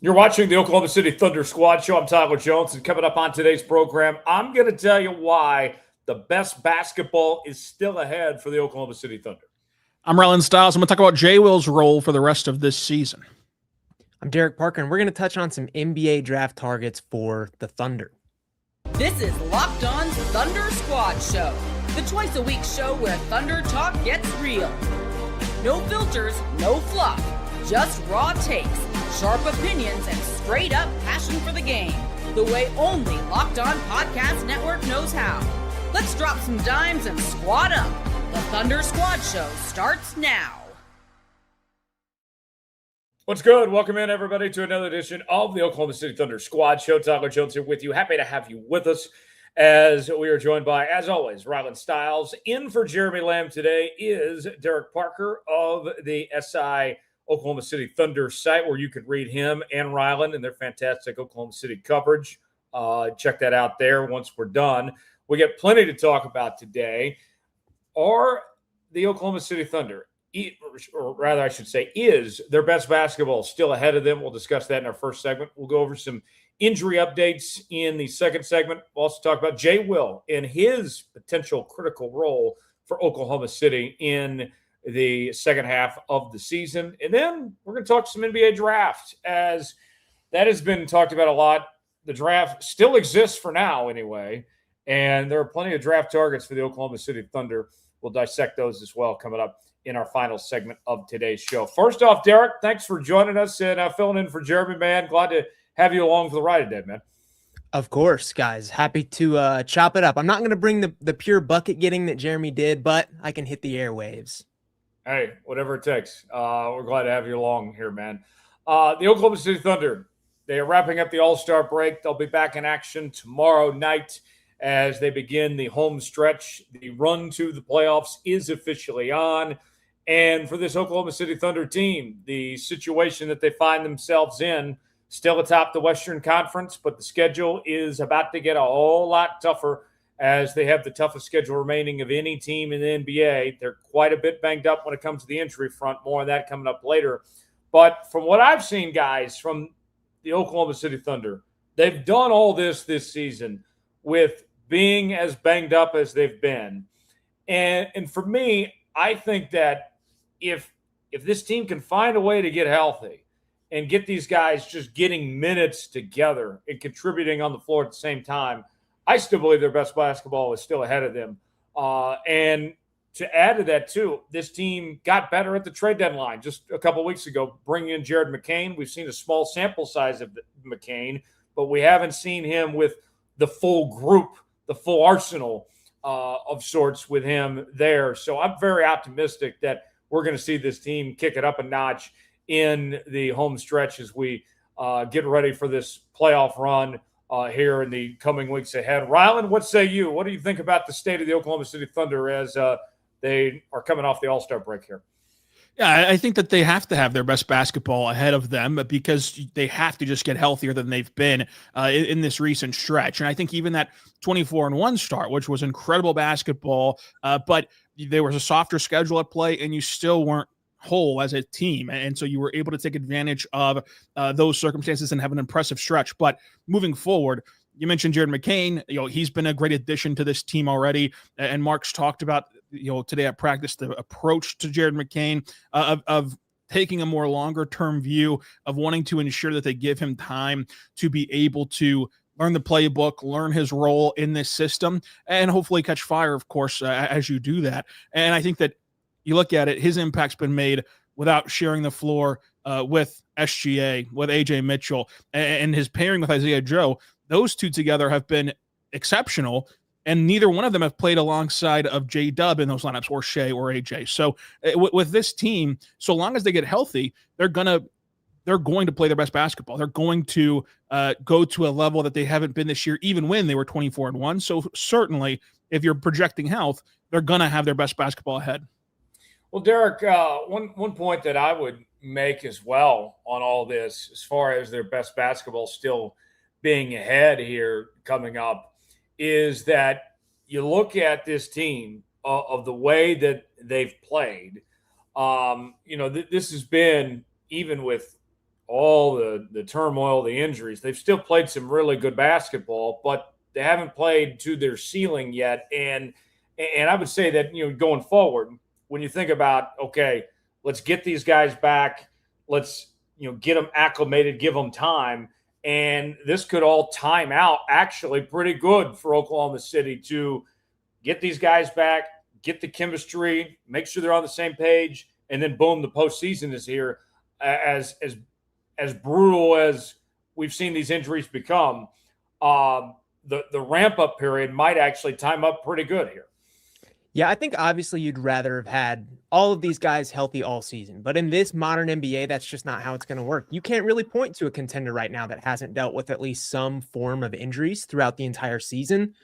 You're watching the Oklahoma City Thunder Squad Show. I'm Tyler Jones, and coming up on today's program, I'm going to tell you why the best basketball is still ahead for the Oklahoma City Thunder. I'm Rylan Stiles. I'm going to talk about Jay Will's role for the rest of this season. I'm Derek Parker, and we're going to touch on some NBA draft targets for the Thunder. This is Locked On's Thunder Squad Show, the twice-a-week show where Thunder talk gets real. No filters, no fluff, just raw takes, sharp opinions, and straight-up passion for the game, the way only Locked On Podcast Network knows how. Let's drop some dimes and squad up. The Thunder Squad Show starts now. What's good? Welcome in, everybody, to another edition of the Oklahoma City Thunder Squad Show. Tyler Jones here with you. Happy to have you with us as we are joined by, as always, Rylan Stiles. In for Jeremy Lamb today is Derek Parker of the SI Oklahoma City Thunder site, where you can read him and Rylan and their fantastic Oklahoma City coverage. Check that out there once we're done. We got plenty to talk about today. Are the Oklahoma City Thunder, or rather I should say, is their best basketball still ahead of them? We'll discuss that in our first segment. We'll go over some injury updates in the second segment. We'll also talk about Jay Will and his potential critical role for Oklahoma City in the second half of the season. And then we're going to talk some NBA draft, as that has been talked about a lot. The draft still exists for now anyway, and there are plenty of draft targets for the Oklahoma City Thunder. We'll dissect those as well coming up in our final segment of today's show. First off, Derek, thanks for joining us and filling in for Jeremy, man. Glad to have you along for the ride today, man. Of course, guys. Happy to chop it up. I'm not going to bring the pure bucket getting that Jeremy did, but I can hit the airwaves. Hey, whatever it takes. We're glad to have you along here, man. The Oklahoma City Thunder, they are wrapping up the All-Star break. They'll be back in action tomorrow night as they begin the home stretch. The run to the playoffs is officially on. And for this Oklahoma City Thunder team, the situation that they find themselves in, still atop the Western Conference, but the schedule is about to get a whole lot tougher, as they have the toughest schedule remaining of any team in the NBA. They're quite a bit banged up when it comes to the injury front. More on that coming up later. But from what I've seen, guys, from the Oklahoma City Thunder, they've done all this season with being as banged up as they've been. And for me, I think that if this team can find a way to get healthy and get these guys just getting minutes together and contributing on the floor at the same time, I still believe their best basketball is still ahead of them. And to add to that, too, this team got better at the trade deadline just a couple weeks ago, bringing in Jared McCain. We've seen a small sample size of McCain, but we haven't seen him with the full group, the full arsenal of sorts with him there. So I'm very optimistic that we're going to see this team kick it up a notch in the home stretch as we get ready for this playoff run here in the coming weeks ahead. Rylan, what say you? What do you think about the state of the Oklahoma City Thunder as they are coming off the All-Star break here? Yeah, I think that they have to have their best basketball ahead of them because they have to just get healthier than they've been in this recent stretch. And I think even that 24-1 start, which was incredible basketball, but there was a softer schedule at play and you still weren't whole as a team. And so you were able to take advantage of those circumstances and have an impressive stretch. But moving forward, you mentioned Jared McCain. He's been a great addition to this team already. And Mark's talked about, today at practice, the approach to Jared McCain of taking a more longer-term view of wanting to ensure that they give him time to be able to learn the playbook, learn his role in this system, and hopefully catch fire, of course, as you do that. And I think that you look at it, his impact's been made without sharing the floor with SGA, with AJ Mitchell, and his pairing with Isaiah Joe. Those two together have been exceptional, and neither one of them have played alongside of J-Dub in those lineups, or Shai or AJ. So with this team, so long as they get healthy, they're going to play their best basketball. They're going to go to a level that they haven't been this year, even when they were 24-1. So certainly, if you're projecting health, they're going to have their best basketball ahead. Well, Derek, one point that I would make as well on all this, as far as their best basketball still being ahead here coming up, is that you look at this team of the way that they've played. This has been, even with all the turmoil, the injuries, they've still played some really good basketball, but they haven't played to their ceiling yet. And I would say that, going forward, when you think about, okay, let's get these guys back, let's, get them acclimated, give them time. And this could all time out actually pretty good for Oklahoma City to get these guys back, get the chemistry, make sure they're on the same page, and then boom, the postseason is here. As brutal as we've seen these injuries become, the ramp-up period might actually time up pretty good here. Yeah, I think obviously you'd rather have had all of these guys healthy all season. But in this modern NBA, that's just not how it's going to work. You can't really point to a contender right now that hasn't dealt with at least some form of injuries throughout the entire season.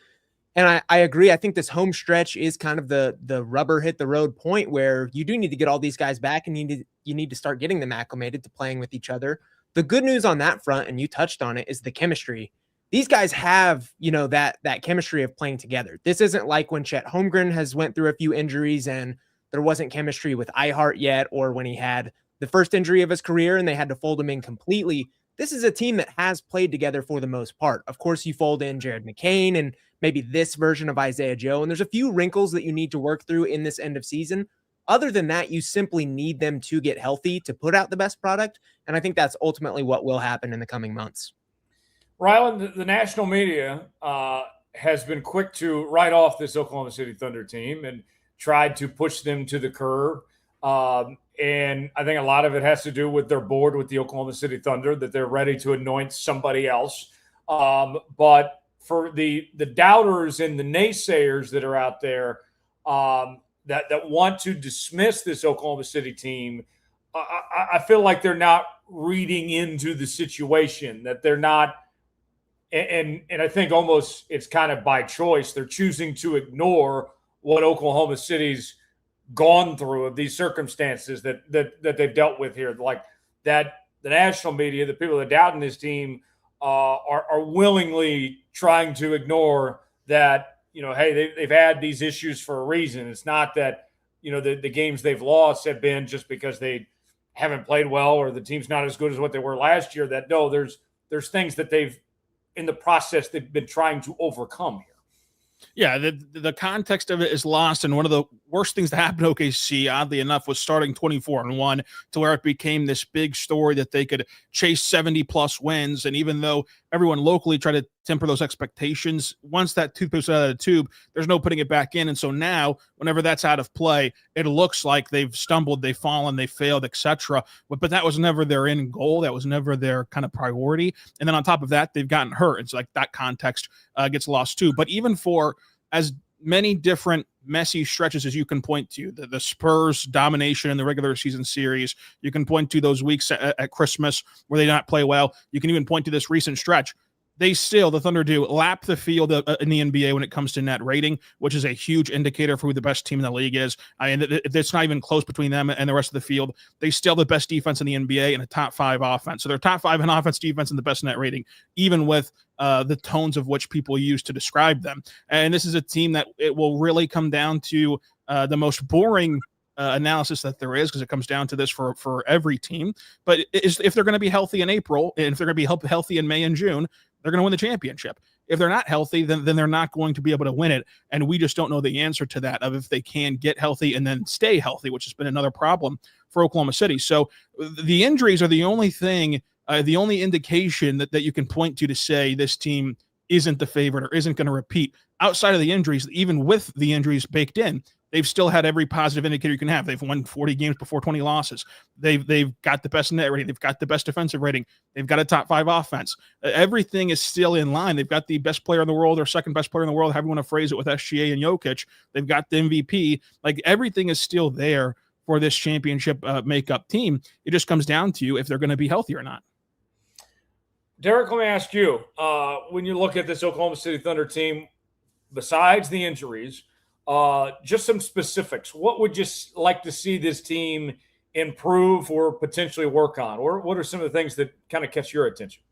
And I agree. I think this home stretch is kind of the rubber hit the road point where you do need to get all these guys back and you need to start getting them acclimated to playing with each other. The good news on that front, and you touched on it, is the chemistry. These guys have, that chemistry of playing together. This isn't like when Chet Holmgren has went through a few injuries and there wasn't chemistry with Ihart yet, or when he had the first injury of his career and they had to fold him in completely. This is a team that has played together for the most part. Of course, you fold in Jared McCain and maybe this version of Isaiah Joe, and there's a few wrinkles that you need to work through in this end of season. Other than that, you simply need them to get healthy to put out the best product, and I think that's ultimately what will happen in the coming months. Rylan, the national media has been quick to write off this Oklahoma City Thunder team and tried to push them to the curb. And I think a lot of it has to do with their board with the Oklahoma City Thunder, that they're ready to anoint somebody else. But for the doubters and the naysayers that are out there that want to dismiss this Oklahoma City team, I feel like they're not reading into the situation, that they're not. And I think almost it's kind of by choice. They're choosing to ignore what Oklahoma City's gone through of these circumstances that they've dealt with here. Like that, the national media, the people that doubt in this team are willingly trying to ignore that, hey, they've had these issues for a reason. It's not that, the games they've lost have been just because they haven't played well or the team's not as good as what they were last year. That no, there's things that they've, in the process, they've been trying to overcome here. Yeah, the context of it is lost, and one of the worst things that happened to OKC, oddly enough, was starting 24-1 to where it became this big story that they could chase 70-plus wins, and even though everyone locally tried to temper those expectations, once that toothpaste out of the tube, there's no putting it back in, and so now, whenever that's out of play, it looks like they've stumbled, they've fallen, they failed, etc. But that was never their end goal, that was never their kind of priority, and then on top of that, they've gotten hurt. It's like that context gets lost too. But even for as many different messy stretches as you can point to, the Spurs domination in the regular season series, you can point to those weeks at Christmas where they not play well. You can even point to this recent stretch. The Thunder do lap the field in the NBA when it comes to net rating, which is a huge indicator for who the best team in the league is. I mean, it's not even close between them and the rest of the field. They still have the best defense in the NBA and a top 5 offense. So they're top 5 in offense, defense, and the best net rating, even with the tones of which people use to describe them. And this is a team that it will really come down to the most boring analysis that there is, because it comes down to this for every team. But if they're going to be healthy in April, and if they're going to be healthy in May and June, they're going to win the championship. If they're not healthy, then they're not going to be able to win it. And we just don't know the answer to that, of if they can get healthy and then stay healthy, which has been another problem for Oklahoma City. So the injuries are the only thing, the only indication that you can point to say this team isn't the favorite or isn't going to repeat. Outside of the injuries, even with the injuries baked in, they've still had every positive indicator you can have. They've won 40 games before 20 losses. They've got the best net rating. They've got the best defensive rating. They've got a top 5 offense. Everything is still in line. They've got the best player in the world, or second best player in the world, however you want to phrase it, with SGA and Jokic. They've got the MVP. Like, everything is still there for this championship makeup team. It just comes down to if they're going to be healthy or not. Derek, let me ask you, when you look at this Oklahoma City Thunder team, besides the injuries, just some specifics. What would you like to see this team improve or potentially work on? Or what are some of the things that kind of catch your attention?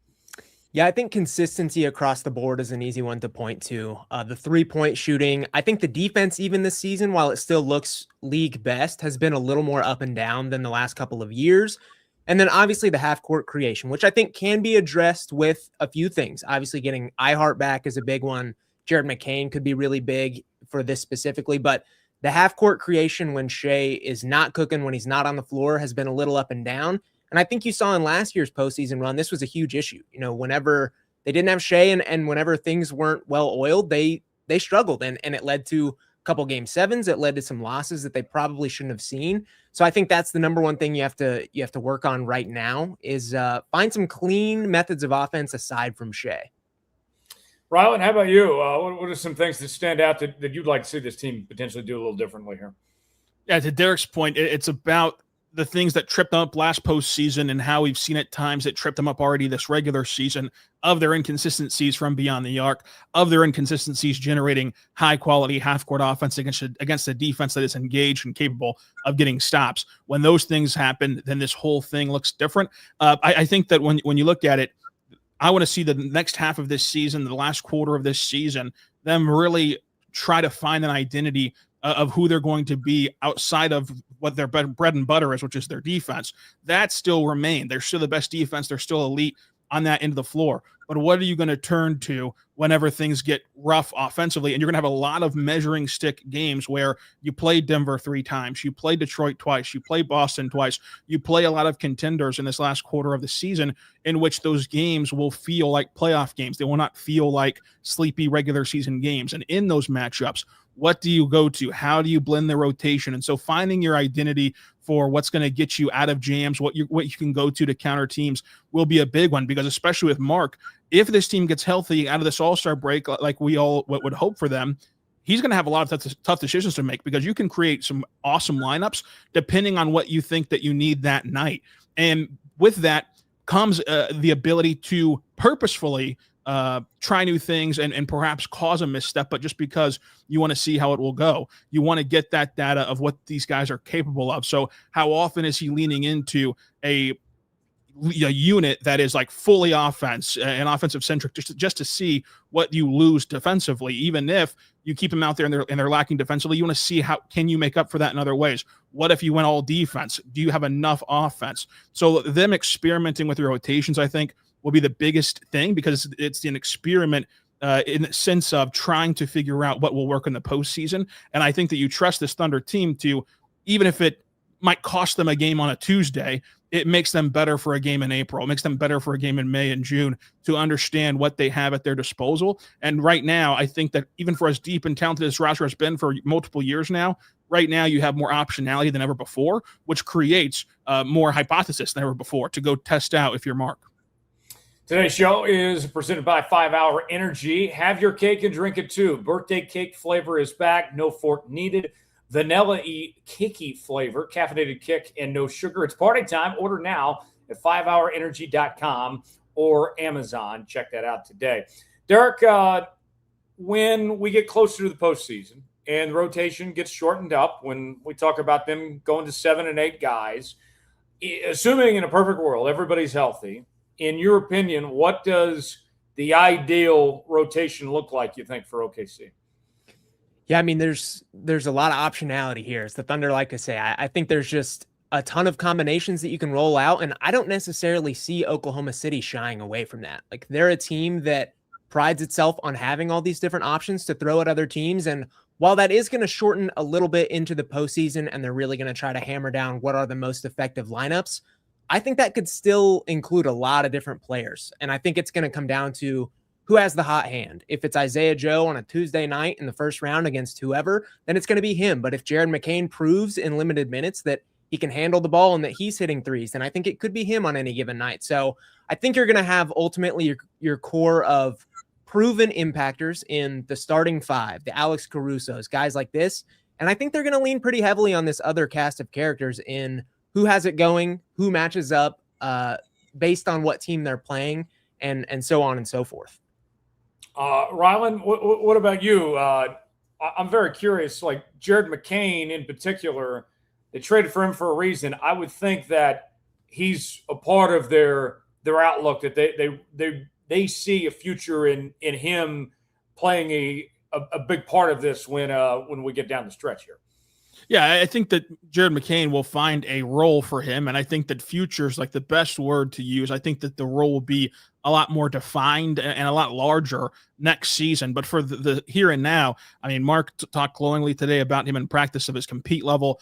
Yeah, I think consistency across the board is an easy one to point to. The three-point shooting. I think the defense, even this season, while it still looks league best, has been a little more up and down than the last couple of years. And then obviously the half court creation, which I think can be addressed with a few things. Obviously getting iHeart back is a big one. Jared McCain could be really big for this specifically, but the half court creation when Shai is not cooking, when he's not on the floor, has been a little up and down. And I think you saw in last year's postseason run, this was a huge issue. Whenever they didn't have Shai and whenever things weren't well oiled, they struggled, and it led to a couple game sevens. It led to some losses that they probably shouldn't have seen. So I think that's the number one thing you have to work on right now is find some clean methods of offense aside from Shai. Rylan, how about you? What are some things that stand out that you'd like to see this team potentially do a little differently here? Yeah, to Derek's point, it's about the things that tripped them up last postseason and how we've seen at times it tripped them up already this regular season, of their inconsistencies from beyond the arc, of their inconsistencies generating high-quality half-court offense against a defense that is engaged and capable of getting stops. When those things happen, then this whole thing looks different. I think that when you look at it, I want to see the next half of this season, the last quarter of this season, them really try to find an identity of who they're going to be outside of what their bread and butter is, which is their defense. That still remain. They're still the best defense. They're still elite on that end of the floor. But what are you going to turn to whenever things get rough offensively? And you're going to have a lot of measuring stick games where you play Denver 3 times, you play Detroit twice, you play Boston twice, you play a lot of contenders in this last quarter of the season, in which those games will feel like playoff games. They will not feel like sleepy regular season games. And in those matchups, what do you go to? How do you blend the rotation? And so finding your identity for what's going to get you out of jams, what you can go to counter teams will be a big one, because especially with Mark, if this team gets healthy out of this all-star break, like we all would hope for them, he's going to have a lot of tough decisions to make, because you can create some awesome lineups depending on what you think that you need that night. And with that comes the ability to purposefully try new things and perhaps cause a misstep, but just because you want to see how it will go. You want to get that data of what these guys are capable of. So how often is he leaning into a unit that is like fully offense and offensive centric, just to see what you lose defensively? Even if you keep them out there and they're lacking defensively, you want to see how can you make up for that in other ways. What if you went all defense? Do you have enough offense? So them experimenting with your rotations, I think, will be the biggest thing, because it's an experiment in the sense of trying to figure out what will work in the postseason. And I think that you trust this Thunder team to, even if it might cost them a game on a Tuesday, it makes them better for a game in April. It makes them better for a game in May and June, to understand what they have at their disposal. And right now, I think that even for as deep and talented as roster has been for multiple years now, right now you have more optionality than ever before, which creates more hypothesis than ever before to go test out if you're Mark. Today's show is presented by 5 Hour Energy. Have your cake and drink it too. Birthday cake flavor is back. No fork needed. Vanilla-y cakey flavor, caffeinated kick, and no sugar. It's party time. Order now at 5hourenergy.com or Amazon. Check that out today. Derek, when we get closer to the postseason and the rotation gets shortened up, when we talk about them going to 7 and 8 guys, assuming in a perfect world everybody's healthy, in your opinion, what does the ideal rotation look like, you think, for OKC? Yeah, I mean, there's a lot of optionality here. It's the Thunder, like I say. I think there's just a ton of combinations that you can roll out, and I don't necessarily see Oklahoma City shying away from that. Like, they're a team that prides itself on having all these different options to throw at other teams, and while that is going to shorten a little bit into the postseason, and they're really going to try to hammer down what are the most effective lineups, I think that could still include a lot of different players. And I think it's going to come down to who has the hot hand. If it's Isaiah Joe on a Tuesday night in the first round against whoever, then it's going to be him. But if Jared McCain proves in limited minutes that he can handle the ball and that he's hitting threes, then I think it could be him on any given night. So I think you're going to have ultimately your core of proven impactors in the starting 5, the Alex Carusos, guys like this. And I think they're going to lean pretty heavily on this other cast of characters in who has it going, who matches up based on what team they're playing, and so on and so forth. Rylan, what about you? I'm very curious, like Jared McCain in particular, they traded for him for a reason. I would think that he's a part of their outlook, that they see a future in him playing a big part of this when we get down the stretch here. Yeah, I think that Jared McCain will find a role for him, and I think that future is like the best word to use. I think that the role will be a lot more defined and a lot larger next season. But for the here and now, I mean, Mark talked glowingly today about him in practice of his compete level,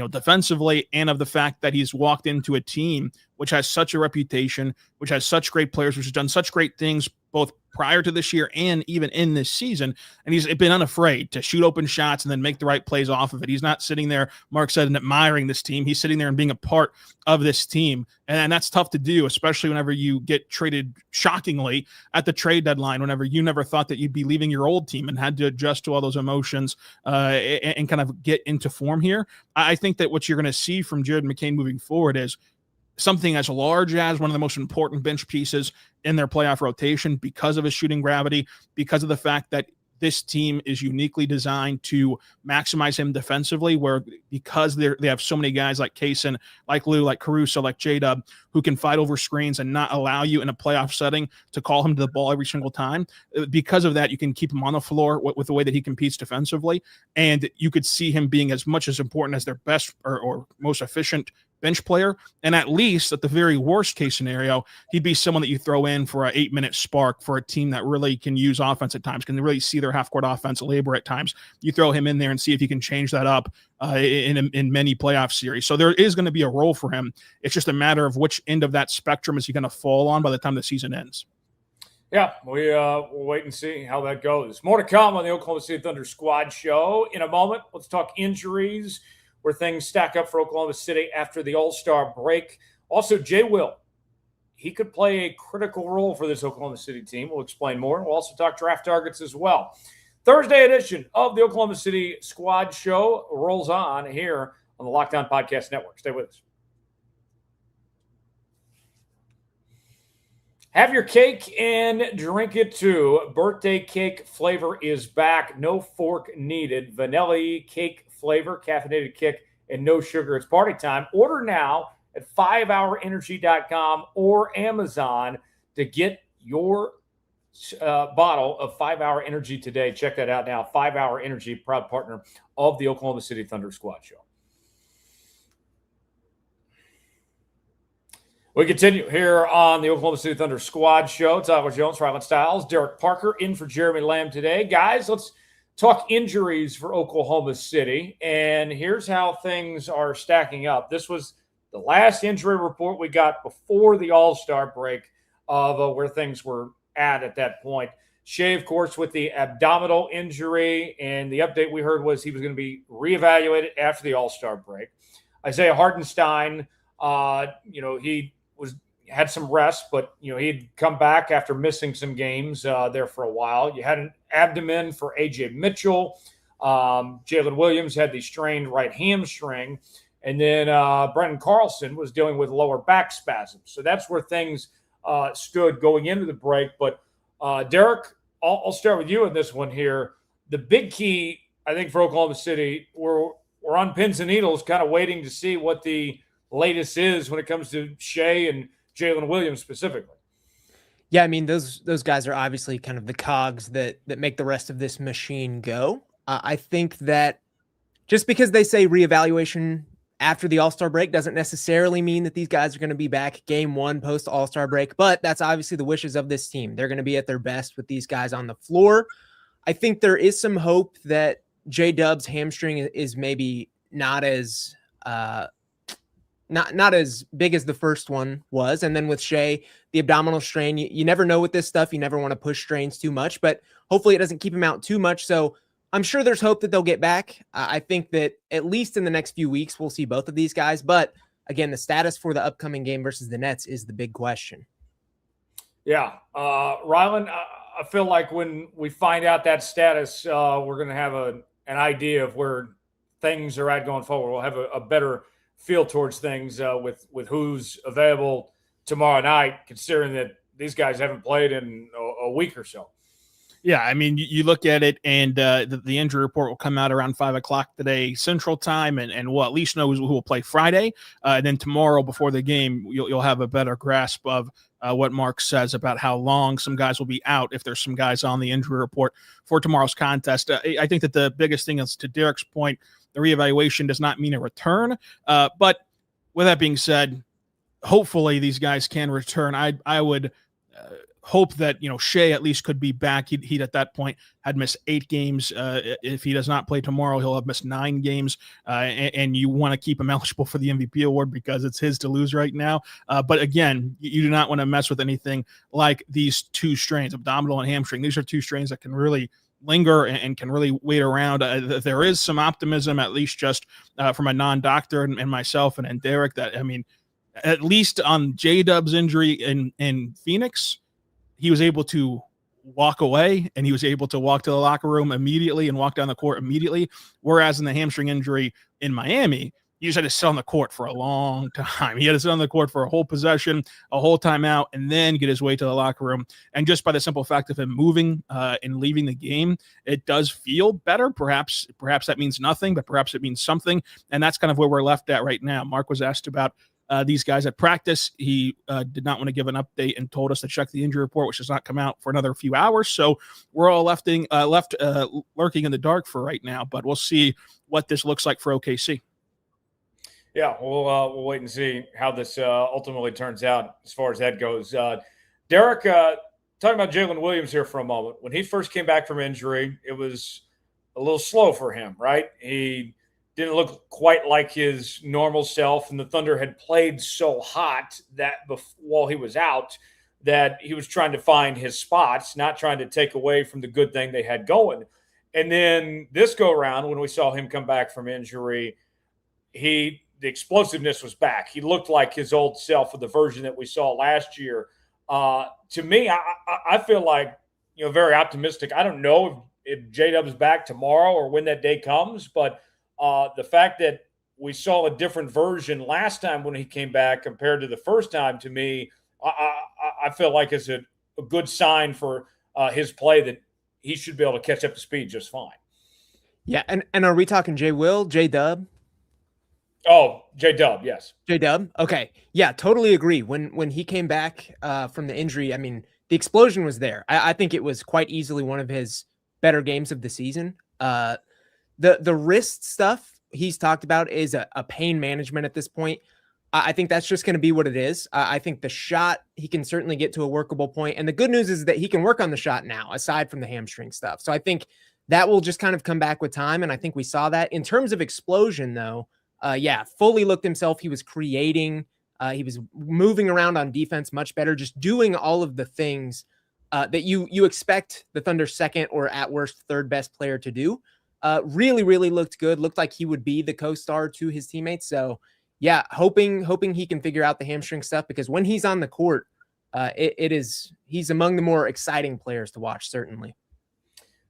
defensively, and of the fact that he's walked into a team which has such a reputation, which has such great players, which has done such great things both prior to this year and even in this season. And he's been unafraid to shoot open shots and then make the right plays off of it. He's not sitting there, Mark said, and admiring this team. He's sitting there and being a part of this team. And that's tough to do, especially whenever you get traded shockingly at the trade deadline, whenever you never thought that you'd be leaving your old team and had to adjust to all those emotions and kind of get into form here. I think that what you're going to see from Jared McCain moving forward is something as large as one of the most important bench pieces in their playoff rotation because of his shooting gravity, because of the fact that this team is uniquely designed to maximize him defensively, where because they have so many guys like Kaysen, like Lou, like Caruso, like J-Dub, who can fight over screens and not allow you in a playoff setting to call him to the ball every single time. Because of that, you can keep him on the floor with the way that he competes defensively, and you could see him being as much as important as their best or most efficient bench player. And at least at the very worst case scenario, he'd be someone that you throw in for an 8-minute spark for a team that really can use offense at times, can really see their half-court offense labor at times. You throw him in there and see if he can change that up in many playoff series. So there is going to be a role for him. It's just a matter of which end of that spectrum is he going to fall on by the time the season ends. Yeah, we'll wait and see how that goes. More to come on the Oklahoma City Thunder Squad Show in a moment. Let's talk injuries, where things stack up for Oklahoma City after the All-Star break. Also, Jay Will, he could play a critical role for this Oklahoma City team. We'll explain more. We'll also talk draft targets as well. Thursday edition of the Oklahoma City Squad Show rolls on here on the Locked On Podcast Network. Stay with us. Have your cake and drink it too. Birthday cake flavor is back. No fork needed. Vanilla cake flavor, caffeinated kick, and no sugar. It's party time. Order now at 5hourenergy.com or Amazon to get your bottle of 5-Hour Energy today. Check that out now. 5-Hour Energy, proud partner of the Oklahoma City Thunder Squad Show. We continue here on the Oklahoma City Thunder Squad Show. Tyler Jones, Rylan Stiles, Derek Parker in for Jeremy Lamb today. Guys, let's talk injuries for Oklahoma City, and here's how things are stacking up. This was the last injury report we got before the All-Star break of where things were at that point. Shai, of course, with the abdominal injury, and the update we heard was he was going to be reevaluated after the All-Star break. Isaiah Hartenstein, he had some rest, but he'd come back after missing some games there for a while. You had an abdomen for AJ Mitchell. Jaylin Williams had the strained right hamstring, and then Brendan Carlson was dealing with lower back spasms. So that's where things stood going into the break. But Derek, I'll start with you in this one here. The big key, I think, for Oklahoma City, we're on pins and needles, kind of waiting to see what the latest is when it comes to Shai and Jaylin Williams specifically. Yeah, I mean, those guys are obviously kind of the cogs that make the rest of this machine go. I think that just because they say reevaluation after the All-Star break doesn't necessarily mean that these guys are going to be back game one post All-Star break, but that's obviously the wishes of this team. They're going to be at their best with these guys on the floor. I think there is some hope that J-Dub's hamstring is maybe not as not as big as the first one was. And then with Shai, the abdominal strain, you never know with this stuff. You never want to push strains too much, but hopefully it doesn't keep him out too much. So I'm sure there's hope that they'll get back. I think that at least in the next few weeks, we'll see both of these guys. But again, the status for the upcoming game versus the Nets is the big question. Yeah. Rylan, I feel like when we find out that status, we're going to have an idea of where things are at going forward. We'll have a better feel towards things with who's available tomorrow night, considering that these guys haven't played in a week or so. Yeah, I mean, you look at it, and the injury report will come out around 5 o'clock today Central Time, and we'll at least know who will play Friday. And then tomorrow before the game, you'll have a better grasp of what Mark says about how long some guys will be out if there's some guys on the injury report for tomorrow's contest. I think that the biggest thing is, to Derek's point, the reevaluation does not mean a return. But with that being said, hopefully these guys can return. I would hope that, Shai at least could be back. He'd at that point had missed 8 games. If he does not play tomorrow, he'll have missed 9 games. And you want to keep him eligible for the MVP award because it's his to lose right now. But again, you do not want to mess with anything like these 2 strains, abdominal and hamstring. These are 2 strains that can really linger and can really wait around. There is some optimism, at least just from a non-doctor and myself and Derek, that, at least on J-Dub's injury in Phoenix, he was able to walk away and he was able to walk to the locker room immediately and walk down the court immediately. Whereas in the hamstring injury in Miami, you just had to sit on the court for a long time. He had to sit on the court for a whole possession, a whole timeout, and then get his way to the locker room. And just by the simple fact of him moving and leaving the game, it does feel better. Perhaps that means nothing, but perhaps it means something. And that's kind of where we're left at right now. Mark was asked about these guys at practice. He did not want to give an update and told us to check the injury report, which does not come out for another few hours. So we're all left lurking in the dark for right now, but we'll see what this looks like for OKC. Yeah, we'll wait and see how this ultimately turns out as far as that goes. Derek, talking about Jaylin Williams here for a moment. When he first came back from injury, it was a little slow for him, right? He didn't look quite like his normal self, and the Thunder had played so hot that while he was out that he was trying to find his spots, not trying to take away from the good thing they had going. And then this go-around, when we saw him come back from injury, the explosiveness was back. He looked like his old self with the version that we saw last year. To me, I feel like, very optimistic. I don't know if J-Dub's back tomorrow or when that day comes, but the fact that we saw a different version last time when he came back compared to the first time, to me, I feel like is a good sign for his play that he should be able to catch up to speed just fine. Yeah, and are we talking J-Dub? Oh, J-Dub, yes. J-Dub? Okay. Yeah, totally agree. When he came back from the injury, the explosion was there. I think it was quite easily one of his better games of the season. The wrist stuff he's talked about is a pain management at this point. I think that's just going to be what it is. I think the shot, he can certainly get to a workable point. And the good news is that he can work on the shot now, aside from the hamstring stuff. So I think that will just kind of come back with time. And I think we saw that. In terms of explosion, though, fully looked himself. He was creating. He was moving around on defense much better, just doing all of the things that you expect the Thunder's second or at worst third best player to do. Really, really looked good. Looked like he would be the co-star to his teammates. So yeah, hoping he can figure out the hamstring stuff, because when he's on the court, he's among the more exciting players to watch, certainly.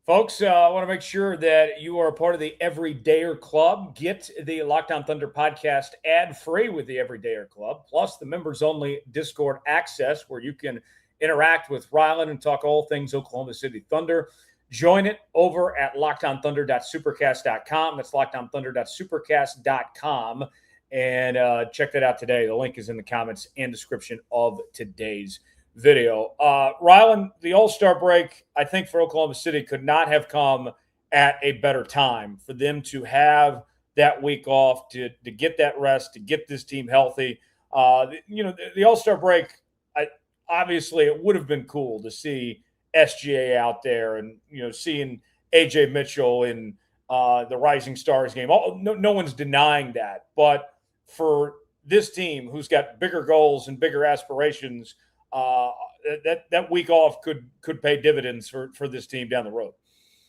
Folks, I want to make sure that you are a part of the Everydayer Club. Get the Locked On Thunder podcast ad-free with the Everydayer Club, plus the members-only Discord access where you can interact with Rylan and talk all things Oklahoma City Thunder. Join it over at lockedonthunder.supercast.com. That's lockedonthunder.supercast.com. And check that out today. The link is in the comments and description of today's video. Rylan, the All-Star break, I think for Oklahoma City could not have come at a better time for them to have that week off, to get that rest, to get this team healthy. The All-Star break, obviously it would have been cool to see SGA out there and, seeing AJ Mitchell in the Rising Stars game. No one's denying that. But for this team who's got bigger goals and bigger aspirations, that week off could pay dividends for this team down the road.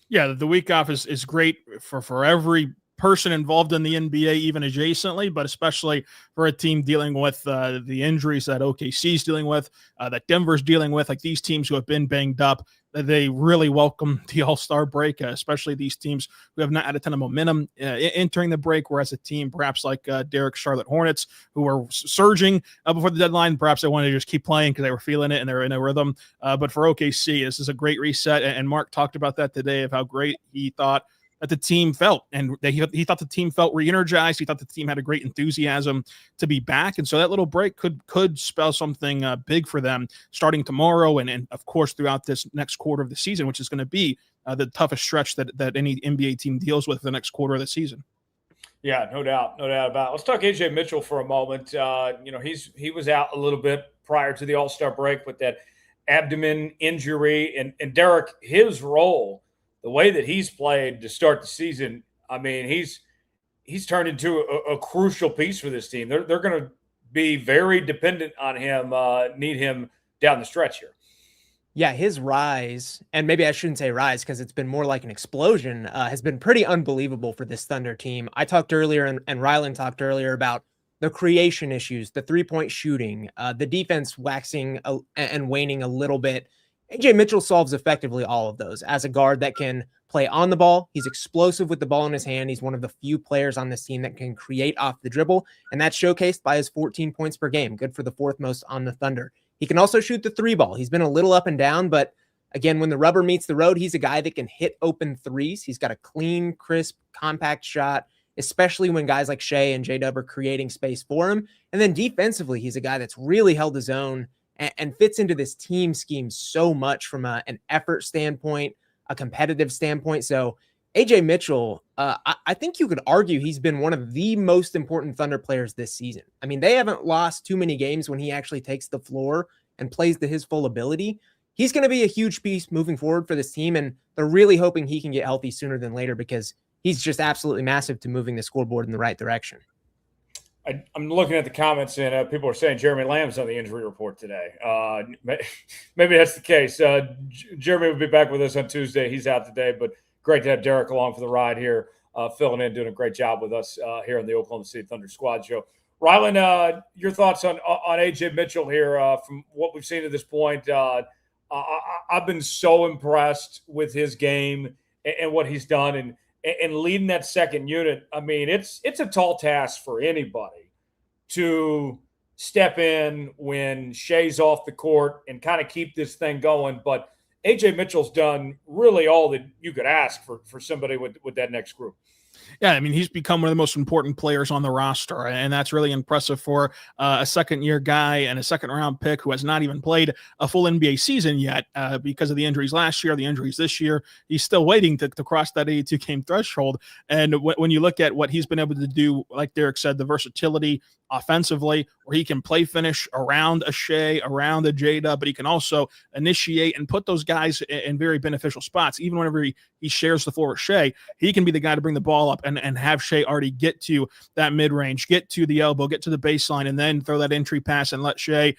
Yeah, the week off is great for every person involved in the NBA, even adjacently, but especially for a team dealing with the injuries that OKC's dealing with, that Denver's dealing with, like these teams who have been banged up. They really welcome the All-Star break, especially these teams who have not had a ton of momentum entering the break, whereas a team perhaps like Derek's Charlotte Hornets, who were surging before the deadline, perhaps they wanted to just keep playing because they were feeling it and they're in a rhythm. But for OKC, this is a great reset, and Mark talked about that today of how great he thought that the team felt, and he thought the team felt re-energized. He thought the team had a great enthusiasm to be back, and so that little break could spell something big for them starting tomorrow, and of course throughout this next quarter of the season, which is going to be the toughest stretch that any NBA team deals with the next quarter of the season. Yeah, no doubt, no doubt about it. Let's talk AJ Mitchell for a moment. He was out a little bit prior to the All-Star break with that abdomen injury, and Derek, his role, the way that he's played to start the season, I mean, he's turned into a crucial piece for this team. They're going to be very dependent on him, need him down the stretch here. Yeah, his rise, and maybe I shouldn't say rise because it's been more like an explosion, has been pretty unbelievable for this Thunder team. I talked earlier, and Rylan talked earlier about the creation issues, the three-point shooting, the defense waxing and waning a little bit. AJ Mitchell solves effectively all of those as a guard that can play on the ball. He's explosive with the ball in his hand. He's one of the few players on this team that can create off the dribble, and that's showcased by his 14 points per game, good for the fourth most on the Thunder. He can also shoot the three ball. He's been a little up and down, but again, when the rubber meets the road, he's a guy that can hit open threes. He's got a clean, crisp, compact shot, especially when guys like Shai and J-Dub are creating space for him. And then defensively, he's a guy that's really held his own and fits into this team scheme so much from an effort standpoint, a competitive standpoint. So AJ Mitchell, I think you could argue he's been one of the most important Thunder players this season. I mean, they haven't lost too many games when he actually takes the floor and plays to his full ability. He's going to be a huge piece moving forward for this team, and they're really hoping he can get healthy sooner than later because he's just absolutely massive to moving the scoreboard in the right direction. I'm looking at the comments, and people are saying Jeremy Lamb's on the injury report today. Maybe that's the case. Jeremy will be back with us on Tuesday. He's out today, but great to have Derek along for the ride here, filling in, doing a great job with us here on the Oklahoma City Thunder Squad Show. Rylan, your thoughts on AJ Mitchell here from what we've seen to this point. I've been so impressed with his game and what he's done, and leading that second unit. I mean, it's a tall task for anybody to step in when Shai's off the court and kind of keep this thing going. But AJ Mitchell's done really all that you could ask for somebody with that next group. Yeah, I mean, he's become one of the most important players on the roster, and that's really impressive for a second-year guy and a second-round pick who has not even played a full NBA season yet because of the injuries last year, the injuries this year. He's still waiting to cross that 82-game threshold, and when you look at what he's been able to do, like Derek said, the versatility offensively, where he can play finish around a Shai, around a J-Dub, but he can also initiate and put those guys in very beneficial spots. Even whenever he shares the floor with Shai, he can be the guy to bring the ball up and have Shai already get to that mid-range, get to the elbow, get to the baseline, and then throw that entry pass and let Shai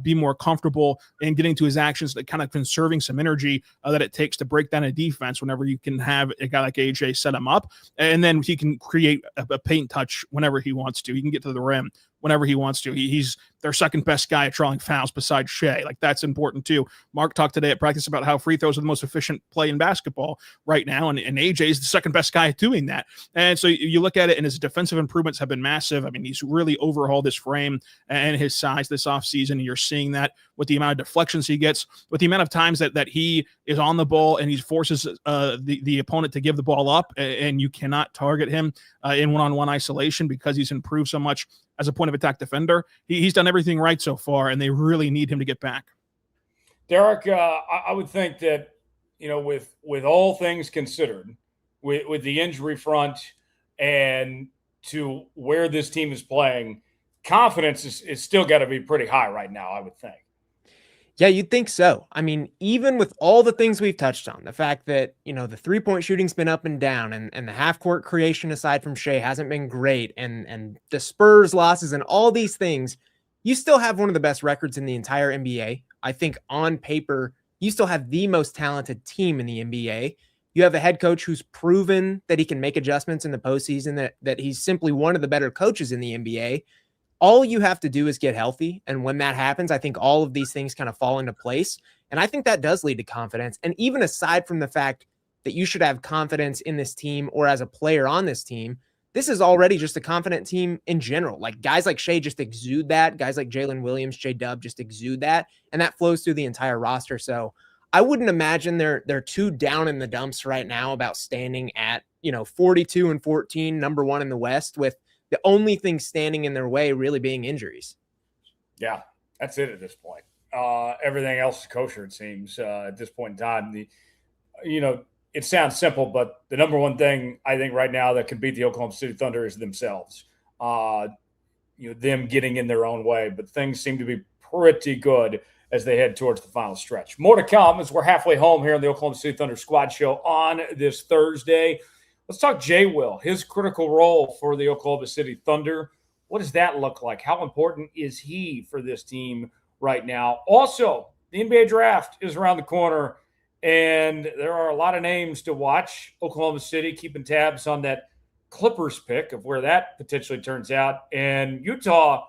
be more comfortable in getting to his actions, that kind of conserving some energy that it takes to break down a defense whenever you can have a guy like AJ set him up, and then he can create a paint touch whenever he wants to. He can get to the rim whenever he wants to. He's their second best guy at drawing fouls besides Shai. Like, that's important too. Mark talked today at practice about how free throws are the most efficient play in basketball right now, and AJ is the second best guy at doing that. And so you look at it, and his defensive improvements have been massive. I mean, he's really overhauled his frame and his size this offseason, and you're seeing that with the amount of deflections he gets, with the amount of times that he is on the ball and he forces the opponent to give the ball up, and you cannot target him in one-on-one isolation because he's improved so much as a point of attack defender. He's done everything right so far, and they really need him to get back. Derek, I would think that, with all things considered, with the injury front and to where this team is playing, confidence is still got to be pretty high right now, I would think. Yeah, you'd think so. I mean, even with all the things we've touched on, the fact that, the three-point shooting's been up and down, and the half-court creation aside from Shai hasn't been great, and the Spurs losses and all these things, you still have one of the best records in the entire NBA. I think on paper, you still have the most talented team in the NBA. You have a head coach who's proven that he can make adjustments in the postseason, that he's simply one of the better coaches in the NBA. All you have to do is get healthy. And when that happens, I think all of these things kind of fall into place. And I think that does lead to confidence. And even aside from the fact that you should have confidence in this team or as a player on this team, this is already just a confident team in general. Like, guys like Shai just exude that. Guys like Jaylin Williams, J-Dub just exude that. And that flows through the entire roster. So I wouldn't imagine they're too down in the dumps right now about standing at, 42-14, number one in the West, with the only thing standing in their way really being injuries. Yeah, that's it at this point. Everything else is kosher, it seems, at this point in time. it sounds simple, but the number one thing I think right now that could beat the Oklahoma City Thunder is themselves. Them getting in their own way, but things seem to be pretty good as they head towards the final stretch. More to come as we're halfway home here on the Oklahoma City Thunder Squad Show on this Thursday. Let's talk Jay Will, his critical role for the Oklahoma City Thunder. What does that look like? How important is he for this team right now? Also, the NBA draft is around the corner, and there are a lot of names to watch. Oklahoma City keeping tabs on that Clippers pick of where that potentially turns out, and Utah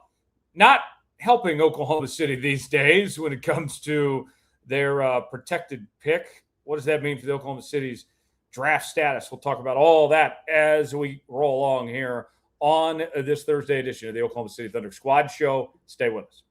not helping Oklahoma City these days when it comes to their protected pick. What does that mean for the Oklahoma City's draft status? We'll talk about all that as we roll along here on this Thursday edition of the Oklahoma City Thunder Squad Show. Stay with us.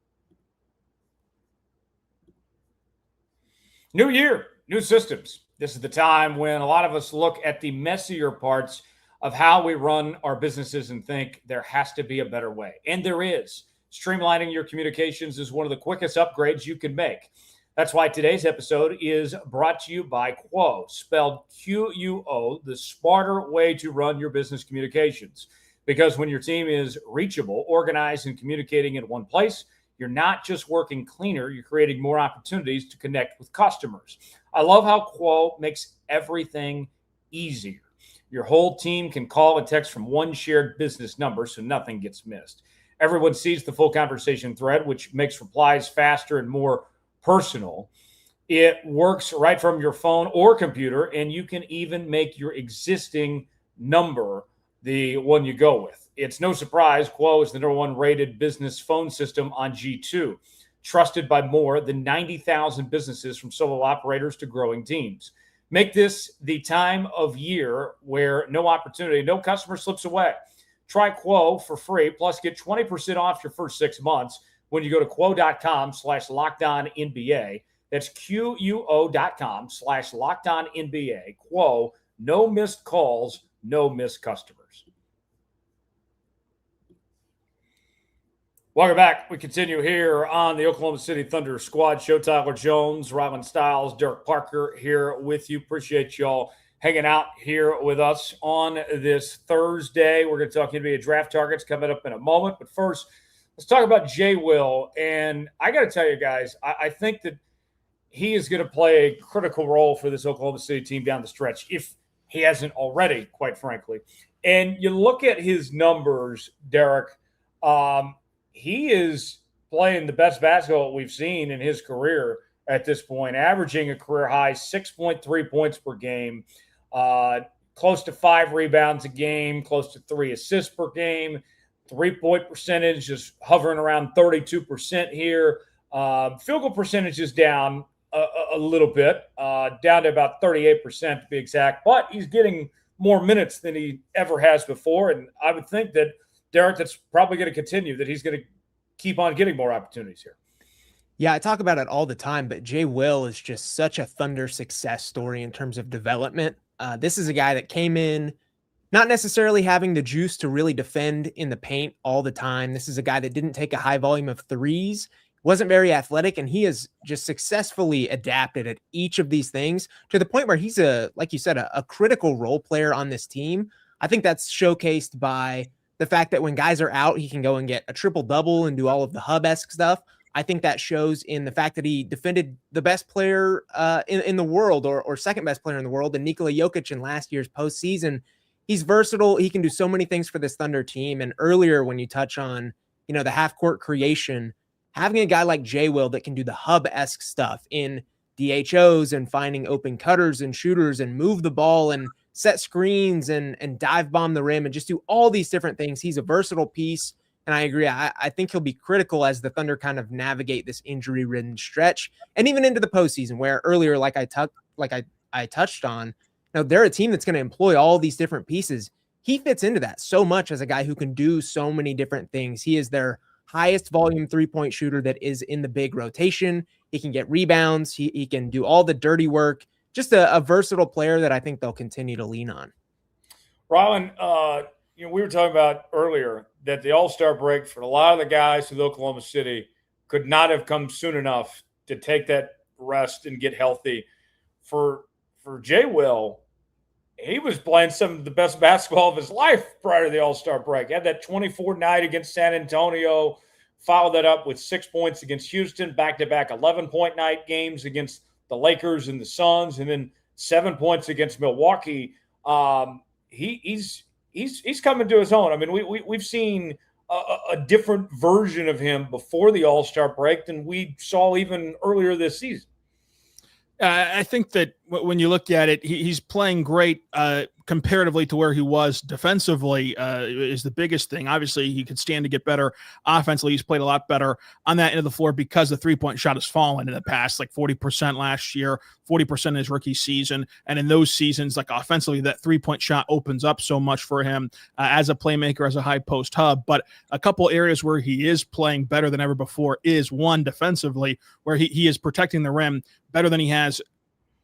New year, new systems. This is the time when a lot of us look at the messier parts of how we run our businesses and think there has to be a better way. And there is. Streamlining your communications is one of the quickest upgrades you can make. That's why today's episode is brought to you by Quo, spelled Quo, the smarter way to run your business communications. Because when your team is reachable, organized, and communicating in one place, you're not just working cleaner, you're creating more opportunities to connect with customers. I love how Quo makes everything easier. Your whole team can call and text from one shared business number so nothing gets missed. Everyone sees the full conversation thread, which makes replies faster and more personal. It works right from your phone or computer, and you can even make your existing number the one you go with. It's no surprise Quo is the number one rated business phone system on G2, trusted by more than 90,000 businesses from solo operators to growing teams. Make this the time of year where no opportunity, no customer slips away. Try Quo for free, plus get 20% off your first 6 months when you go to quo.com/LockedOnNBA. That's QUO.com/LockedOnNBA. Quo, no missed calls, no missed customers. Welcome back. We continue here on the Oklahoma City Thunder Squad Show. Tyler Jones, Rylan Stiles, Derek Parker here with you. Appreciate y'all hanging out here with us on this Thursday. We're going to talk NBA draft targets coming up in a moment. But first, let's talk about Jay Will. And I got to tell you guys, I think that he is going to play a critical role for this Oklahoma City team down the stretch, if he hasn't already, quite frankly. And you look at his numbers, Derek, he is playing the best basketball we've seen in his career at this point, averaging a career high 6.3 points per game, close to 5 rebounds a game, close to 3 assists per game, 3-point percentage is hovering around 32% here. Field goal percentage is down a little bit, down to about 38% to be exact, but he's getting more minutes than he ever has before. And I would think that, Derek, that's probably going to continue, that he's going to keep on getting more opportunities here. Yeah, I talk about it all the time, but Jay Will is just such a Thunder success story in terms of development. This is a guy that came in not necessarily having the juice to really defend in the paint all the time. This is a guy that didn't take a high volume of threes, wasn't very athletic, and he has just successfully adapted at each of these things to the point where he's like you said, a critical role player on this team. I think that's showcased by the fact that when guys are out, he can go and get a triple-double and do all of the hub-esque stuff. I think that shows in the fact that he defended the best player in the world, or second best player in the world, and Nikola Jokic in last year's postseason. He's versatile. He can do so many things for this Thunder team. And earlier, when you touch on, the half-court creation, having a guy like Jay Will that can do the hub-esque stuff in DHOs and finding open cutters and shooters and move the ball and set screens and dive bomb the rim and just do all these different things. He's a versatile piece. And I agree. I think he'll be critical as the Thunder kind of navigate this injury-ridden stretch, and even into the postseason, where earlier, like I touched on, they're a team that's going to employ all these different pieces. He fits into that so much as a guy who can do so many different things. He is their highest volume 3-point shooter that is in the big rotation. He can get rebounds. He can do all the dirty work. Just a versatile player that I think they'll continue to lean on. Rylan, we were talking about earlier that the All-Star break for a lot of the guys with Oklahoma City could not have come soon enough to take that rest and get healthy. For Jay Will, he was playing some of the best basketball of his life prior to the All-Star break. He had that 24 night against San Antonio, followed that up with 6 points against Houston, back-to-back 11-point night games against the Lakers and the Suns, and then 7 points against Milwaukee. He's coming to his own. I mean, we've seen a different version of him before the All-Star break than we saw even earlier this season. I think that when you look at it, he's playing great comparatively to where he was defensively is the biggest thing. Obviously, he could stand to get better offensively. He's played a lot better on that end of the floor because the three-point shot has fallen in the past, like 40% last year, 40% in his rookie season. And in those seasons, like offensively, that three-point shot opens up so much for him as a playmaker, as a high post hub. But a couple areas where he is playing better than ever before is one, defensively, where he is protecting the rim better than he has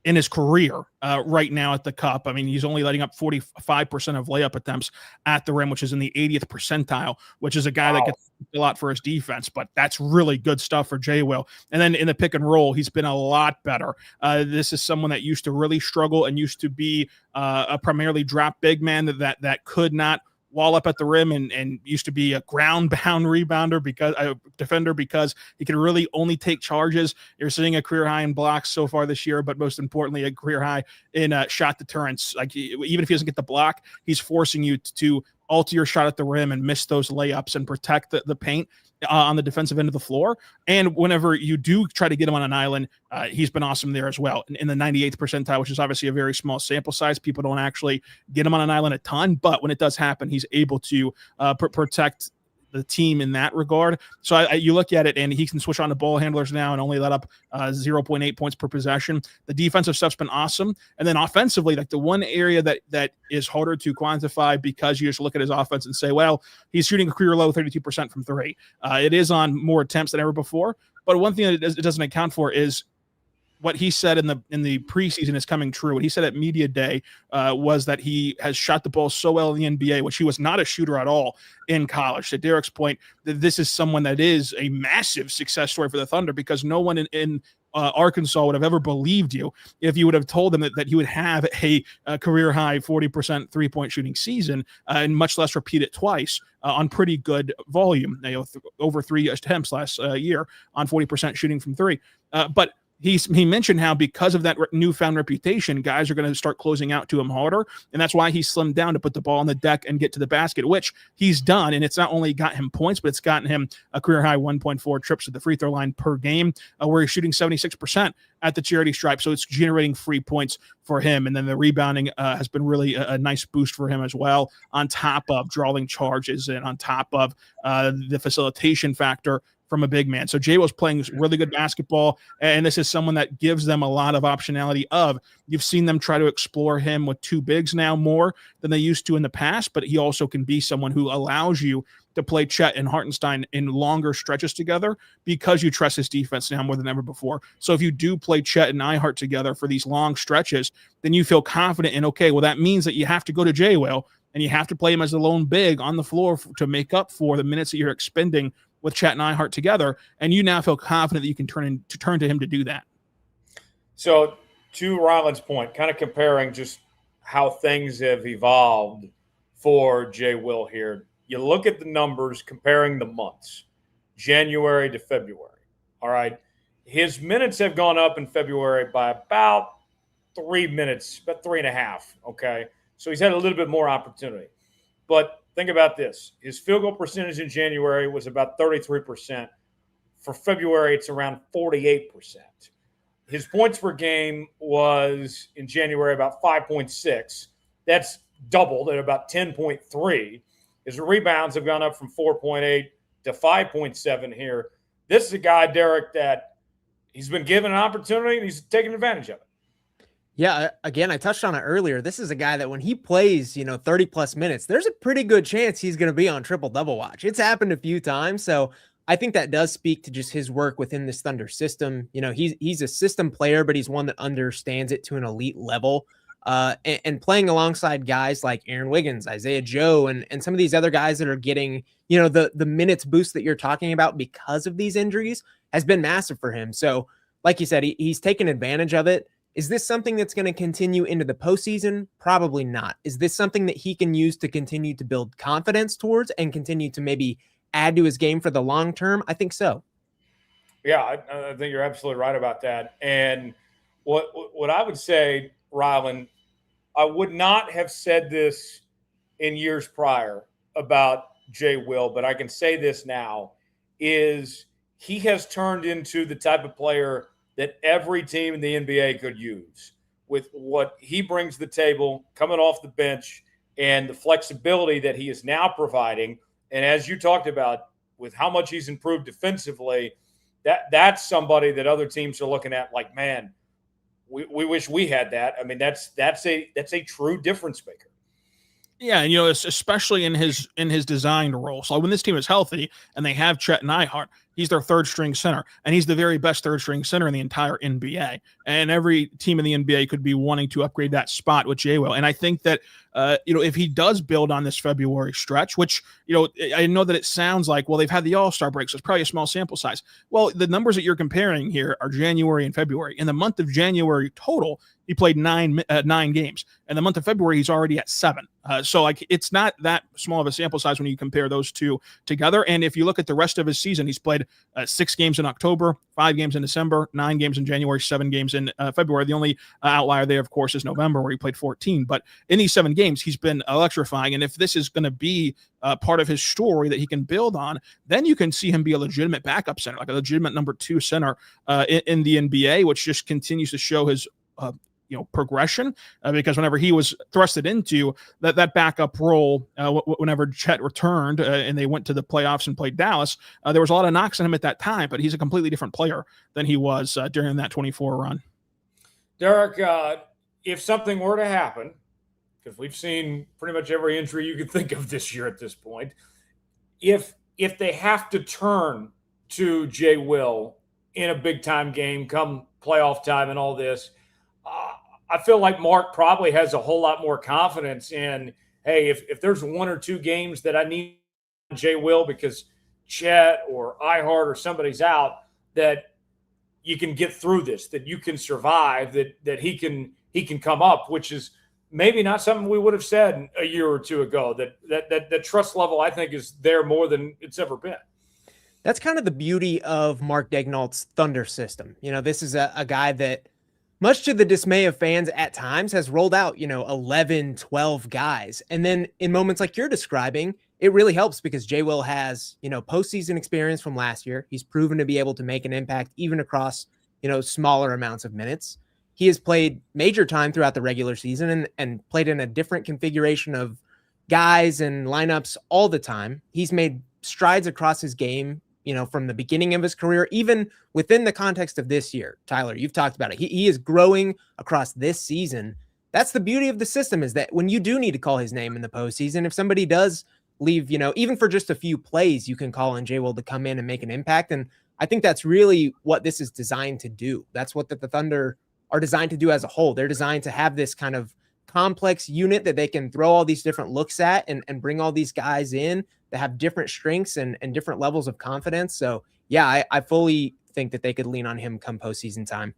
in his career right now at the cup. I mean, he's only letting up 45% of layup attempts at the rim, which is in the 80th percentile, which is a guy that gets a lot for his defense, but that's really good stuff for Jay Will. And then in the pick and roll, he's been a lot better. This is someone that used to really struggle and used to be a primarily drop big man that could not wall up at the rim and used to be a ground bound rebounder because a defender because he could really only take charges. You're seeing a career high in blocks so far this year, but most importantly, a career high in shot deterrence. Like even if he doesn't get the block, he's forcing you to alter your shot at the rim and miss those layups and protect the paint on the defensive end of the floor. And whenever you do try to get him on an island, he's been awesome there as well. In the 98th percentile, which is obviously a very small sample size, people don't actually get him on an island a ton, but when it does happen, he's able to protect the team in that regard. So you look at it and he can switch on to ball handlers now and only let up 0.8 points per possession. The defensive stuff's been awesome. And then offensively, like the one area that is harder to quantify because you just look at his offense and say, well, he's shooting a career low 32% from three. It is on more attempts than ever before. But one thing that it doesn't account for is what he said in the preseason is coming true. What he said at media day was that he has shot the ball so well in the NBA, which he was not a shooter at all in college. To Derek's point, that this is someone that is a massive success story for the Thunder because no one in Arkansas would have ever believed you if you would have told them that he would have a career high 40% three-point shooting season and much less repeat it twice on pretty good volume, over 3 attempts last year on 40% shooting from three. But he mentioned how because of that newfound reputation, guys are going to start closing out to him harder, and that's why he slimmed down to put the ball on the deck and get to the basket, which he's done, and it's not only got him points, but it's gotten him a career-high 1.4 trips to the free throw line per game, where he's shooting 76% at the charity stripe, so it's generating free points for him, and then the rebounding has been really a nice boost for him as well, on top of drawing charges and on top of the facilitation factor from a big man. So Jay was playing really good basketball, and this is someone that gives them a lot of optionality of. You've seen them try to explore him with two bigs now more than they used to in the past, but he also can be someone who allows you to play Chet and Hartenstein in longer stretches together because you trust his defense now more than ever before. So if you do play Chet and Ihart together for these long stretches, then you feel confident in, okay, well, that means that you have to go to Jay Will and you have to play him as a lone big on the floor to make up for the minutes that you're expending with Chet and Ihart together, and you now feel confident that you can turn to him to do that. So to Rylan's point, kind of comparing just how things have evolved for Jay Will here, you look at the numbers comparing the months, January to February. All right. His minutes have gone up in February by about 3 minutes, about 3.5. Okay. So he's had a little bit more opportunity. But think about this. His field goal percentage in January was about 33%. For February, it's around 48%. His points per game was in January about 5.6. That's doubled at about 10.3. His rebounds have gone up from 4.8 to 5.7 here. This is a guy, Derek, that he's been given an opportunity and he's taking advantage of it. Yeah, again, I touched on it earlier. This is a guy that when he plays, 30 plus minutes, there's a pretty good chance he's going to be on triple double watch. It's happened a few times. So I think that does speak to just his work within this Thunder system. He's a system player, but he's one that understands it to an elite level. And playing alongside guys like Aaron Wiggins, Isaiah Joe, and some of these other guys that are getting, the minutes boost that you're talking about because of these injuries has been massive for him. So like you said, he's taken advantage of it. Is this something that's going to continue into the postseason? Probably not. Is this something that he can use to continue to build confidence towards and continue to maybe add to his game for the long term? I think so. Yeah, I think you're absolutely right about that. And what I would say, Rylan, I would not have said this in years prior about Jay Will, but I can say this now, is he has turned into the type of player that every team in the NBA could use with what he brings to the table, coming off the bench, and the flexibility that he is now providing. And as you talked about, with how much he's improved defensively, that's somebody that other teams are looking at like, man, we wish we had that. I mean, that's a true difference maker. Yeah, and especially in his designed role. So when this team is healthy and they have Chet Neihart, he's their third string center, and he's the very best third string center in the entire NBA. And every team in the NBA could be wanting to upgrade that spot with Jay Will. And I think that if he does build on this February stretch, which I know that it sounds like, well, they've had the All-Star break, so it's probably a small sample size. Well, the numbers that you're comparing here are January and February. In the month of January total, he played nine games. In the month of February, he's already at 7. So it's not that small of a sample size when you compare those two together. And if you look at the rest of his season, he's played 6 games in October, 5 games in December, 9 games in January, 7 games in February. The only outlier there, of course, is November, where he played 14. But in these 7 games, he's been electrifying. And if this is going to be part of his story that he can build on, then you can see him be a legitimate backup center, like a legitimate number 2 center in the NBA, which just continues to show his progression, because whenever he was thrusted into that backup role, whenever Chet returned and they went to the playoffs and played Dallas, there was a lot of knocks on him at that time, but he's a completely different player than he was during that 24 run. Derek, if something were to happen, because we've seen pretty much every injury you could think of this year at this point, if they have to turn to Jay Will in a big-time game come playoff time and all this, I feel like Mark probably has a whole lot more confidence in, hey, if there's 1 or 2 games that I need Jay Will because Chet or Ihart or somebody's out, that you can get through this, that you can survive, that he can come up, which is maybe not something we would have said a year or 2 ago. That trust level, I think, is there more than it's ever been. That's kind of the beauty of Mark Daigneault's Thunder system. This is a guy that, much to the dismay of fans at times, has rolled out, 11, 12 guys. And then in moments like you're describing, it really helps because Jay Will has, postseason experience from last year. He's proven to be able to make an impact even across, smaller amounts of minutes. He has played major time throughout the regular season and played in a different configuration of guys and lineups all the time. He's made strides across his game, from the beginning of his career, even within the context of this year. Tyler, you've talked about it. He is growing across this season. That's the beauty of the system, is that when you do need to call his name in the postseason, if somebody does leave, even for just a few plays, you can call on Jay Will to come in and make an impact. And I think that's really what this is designed to do. That's what the Thunder are designed to do as a whole. They're designed to have this kind of complex unit that they can throw all these different looks at and bring all these guys in that have different strengths and different levels of confidence. So yeah, I fully think that they could lean on him come postseason time.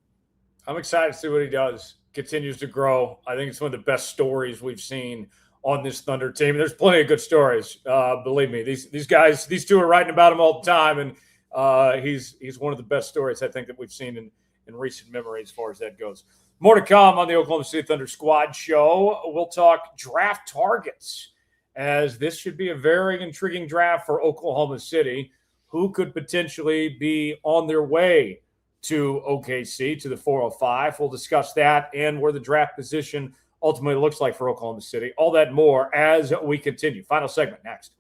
I'm excited to see what he does. Continues to grow. I think it's one of the best stories we've seen on this Thunder team. There's plenty of good stories. Believe me, these guys, these two are writing about him all the time. And he's one of the best stories I think that we've seen in recent memory as far as that goes. More to come on the Oklahoma City Thunder Squad Show. We'll talk draft targets, as this should be a very intriguing draft for Oklahoma City, who could potentially be on their way to OKC, to the 405. We'll discuss that and where the draft position ultimately looks like for Oklahoma City. All that and more as we continue. Final segment next.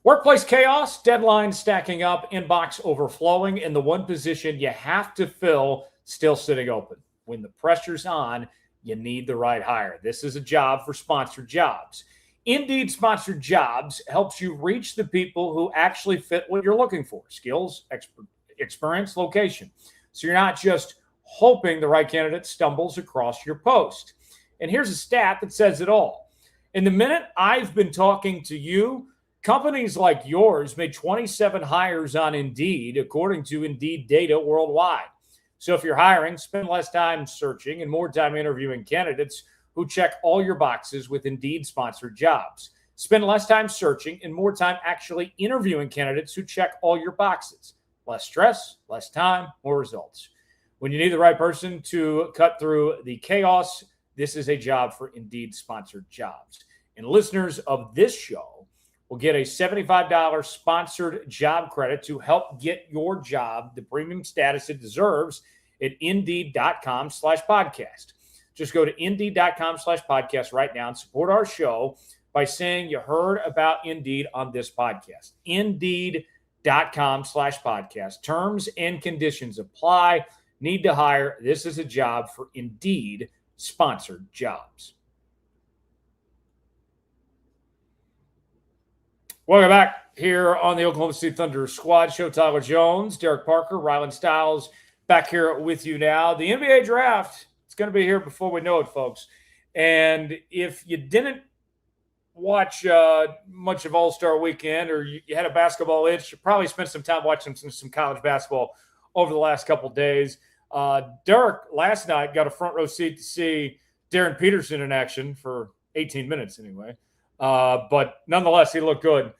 Workplace chaos, deadlines stacking up, inbox overflowing, and the one position you have to fill still sitting open. When the pressure's on, you need the right hire. This is a job for Sponsored Jobs. Indeed Sponsored Jobs helps you reach the people who actually fit what you're looking for: skills, experience, location. So you're not just hoping the right candidate stumbles across your post. And here's a stat that says it all. In the minute I've been talking to you, companies like yours made 27 hires on Indeed, according to Indeed data worldwide. So if you're hiring, spend less time searching and more time interviewing candidates who check all your boxes with Indeed-sponsored jobs. Spend less time searching and more time actually interviewing candidates who check all your boxes. Less stress, less time, more results. When you need the right person to cut through the chaos, this is a job for Indeed-sponsored jobs. And listeners of this show will get a $75 sponsored job credit to help get your job the premium status it deserves at Indeed.com/podcast. Just go to Indeed.com/podcast right now and support our show by saying you heard about Indeed on this podcast. Indeed.com/podcast. Terms and conditions apply. Need to hire. This is a job for Indeed-sponsored jobs. Welcome back here on the Oklahoma City Thunder Squad Show. Tyler Jones, Derek Parker, Rylan Stiles back here with you now. The NBA draft, it's going to be here before we know it, folks. And if you didn't watch much of All-Star Weekend or you had a basketball itch, you probably spent some time watching some college basketball over the last couple of days. Derek last night got a front row seat to see Darren Peterson in action for 18 minutes anyway. But nonetheless, he looked good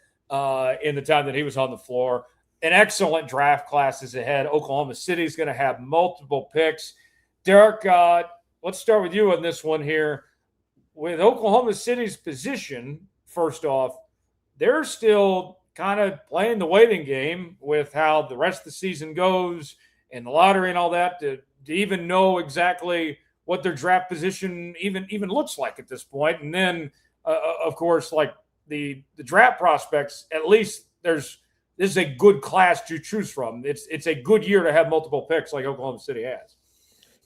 in the time that he was on the floor. An excellent draft class is ahead. Oklahoma City is going to have multiple picks. Derek, let's start with you on this one here. With Oklahoma City's position, first off, they're still kind of playing the waiting game with how the rest of the season goes and the lottery and all that to even know exactly what their draft position even looks like at this point. And then of course, like the draft prospects, at least this is a good class to choose from. It's a good year to have multiple picks like Oklahoma City has.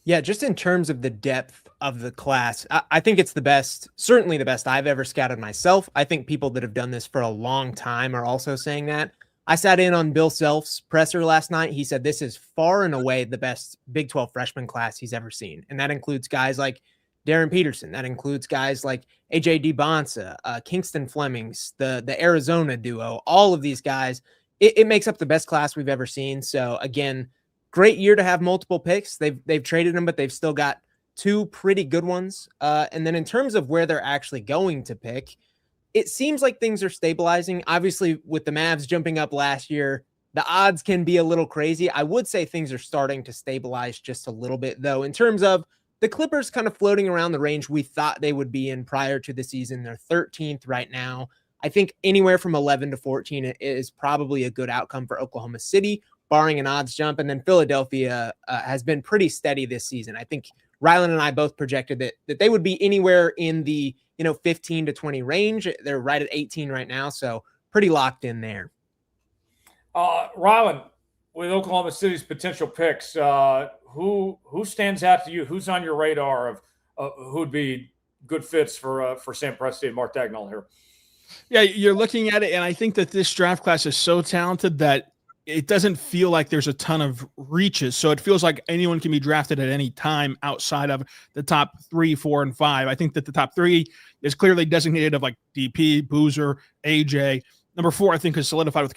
Yeah, just in terms of the depth of the class, I think it's the best, certainly the best I've ever scouted myself. I think people that have done this for a long time are also saying that. I sat in on Bill Self's presser last night. He said this is far and away the best Big 12 freshman class he's ever seen. And that includes guys like Darren Peterson. That includes guys like A.J. DeBonsa, Kingston Flemings, the Arizona duo, all of these guys. It makes up the best class we've ever seen. So again, great year to have multiple picks. They've traded them, but they've still got two pretty good ones. And then in terms of where they're actually going to pick, it seems like things are stabilizing. Obviously, with the Mavs jumping up last year, the odds can be a little crazy. I would say things are starting to stabilize just a little bit, though, in terms of the Clippers kind of floating around the range we thought they would be in prior to the season. They're 13th right now. I think anywhere from 11 to 14 is probably a good outcome for Oklahoma City, barring an odds jump. And then Philadelphia has been pretty steady this season. I think Rylan and I both projected that they would be anywhere in the 15 to 20 range. They're right at 18 right now, so pretty locked in there. Rylan, with Oklahoma City's potential picks, who stands out to you? Who's on your radar of who'd be good fits for Sam Presti and Mark Dagnall here? Yeah, you're looking at it, and I think that this draft class is so talented that it doesn't feel like there's a ton of reaches. So it feels like anyone can be drafted at any time outside of the top 3, 4, and 5. I think that the top 3 is clearly designated of like DP, Boozer, AJ. Number 4, I think, is solidified with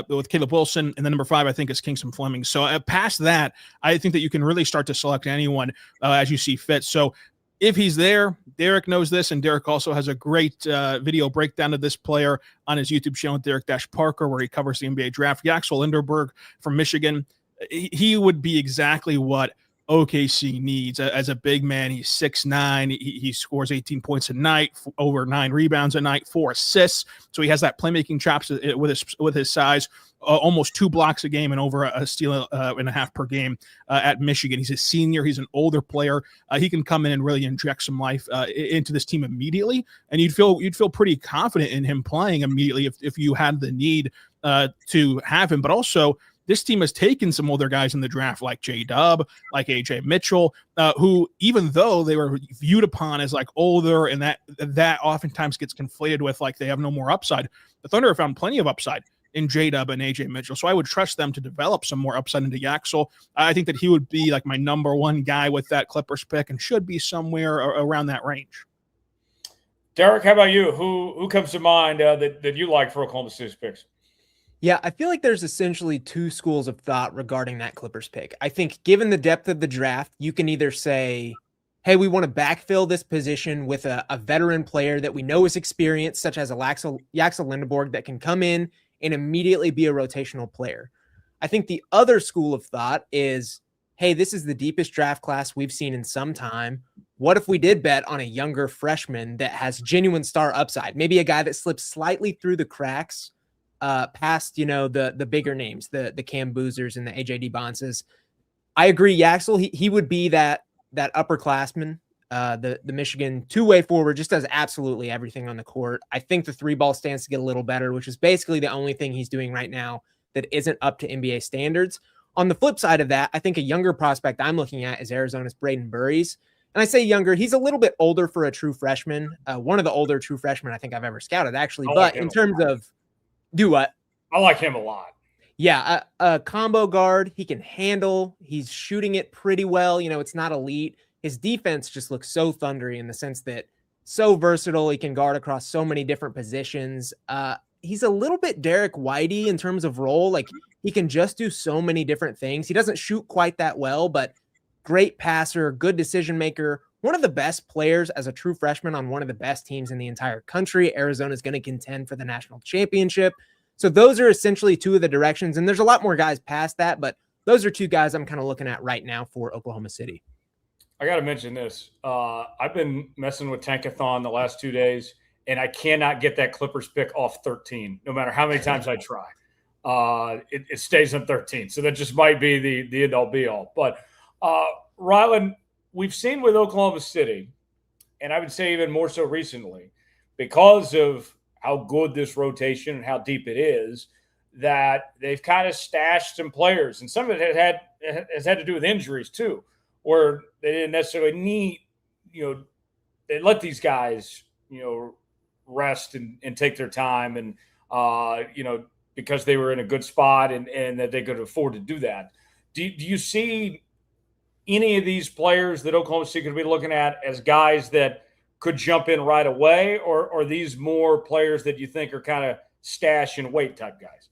with Caleb Wilson. And then number 5, I think, is Kingston Fleming. So past that, I think that you can really start to select anyone as you see fit. So if he's there, Derek knows this, and Derek also has a great video breakdown of this player on his YouTube channel, Derek-Parker, where he covers the NBA draft. Yaxel Linderberg from Michigan, he would be exactly what OKC needs as a big man. He's 6'9". He scores 18 points a night, over 9 rebounds a night, 4 assists. So he has that playmaking chops with his size. Almost 2 blocks a game and over a steal and a half per game at Michigan. He's a senior. He's an older player. He can come in and really inject some life into this team immediately, and you'd feel pretty confident in him playing immediately if you had the need to have him. But also, this team has taken some older guys in the draft, like J-Dub, like A.J. Mitchell, who, even though they were viewed upon as like older, and that oftentimes gets conflated with like they have no more upside, the Thunder have found plenty of upside in J-Dub and A.J. Mitchell. So I would trust them to develop some more upside into Yaxel. I think that he would be like my number 1 guy with that Clippers pick and should be somewhere around that range. Derek, how about you? Who comes to mind that you like for Oklahoma City's picks? Yeah, I feel like there's essentially two schools of thought regarding that Clippers pick. I think given the depth of the draft, you can either say, hey, we want to backfill this position with a veteran player that we know is experienced, such as Yaxel Lindeborg, that can come in and immediately be a rotational player. I think the other school of thought is, hey, this is the deepest draft class we've seen in some time. What if we did bet on a younger freshman that has genuine star upside? Maybe a guy that slips slightly through the cracks past, the bigger names, the Cam Boozers and the AJD Bonses. I agree. Yaxel, he would be that upperclassman, the Michigan two-way forward, just does absolutely everything on the court. I think the three ball stands to get a little better, which is basically the only thing he's doing right now that isn't up to NBA standards. On the flip side of that, I think a younger prospect I'm looking at is Arizona's Braden Burries. And I say younger, he's a little bit older for a true freshman. One of the older true freshmen I think I've ever scouted, actually. But in terms of do what? I like him a lot. Yeah, a combo guard. He can handle. He's shooting it pretty well. It's not elite. His defense just looks so thundery in the sense that so versatile. He can guard across so many different positions. He's a little bit Derek Whitey in terms of role. Like, he can just do so many different things. He doesn't shoot quite that well, but great passer, good decision maker, one of the best players as a true freshman on one of the best teams in the entire country. Arizona is going to contend for the national championship. So those are essentially two of the directions. And there's a lot more guys past that, but those are two guys I'm kind of looking at right now for Oklahoma City. I got to mention this. I've been messing with Tankathon the last 2 days, and I cannot get that Clippers pick off 13, no matter how many times I try. It stays on 13. So that just might be the end-all be-all. But Rylan, we've seen with Oklahoma City, and I would say even more so recently, because of how good this rotation and how deep it is, that they've kind of stashed some players. And some of it has had to do with injuries too, where they didn't necessarily need, they let these guys, rest and take their time and, because they were in a good spot and that they could afford to do that. Do you see any of these players that Oklahoma City could be looking at as guys that could jump in right away, or are these more players that you think are kind of stash and wait type guys?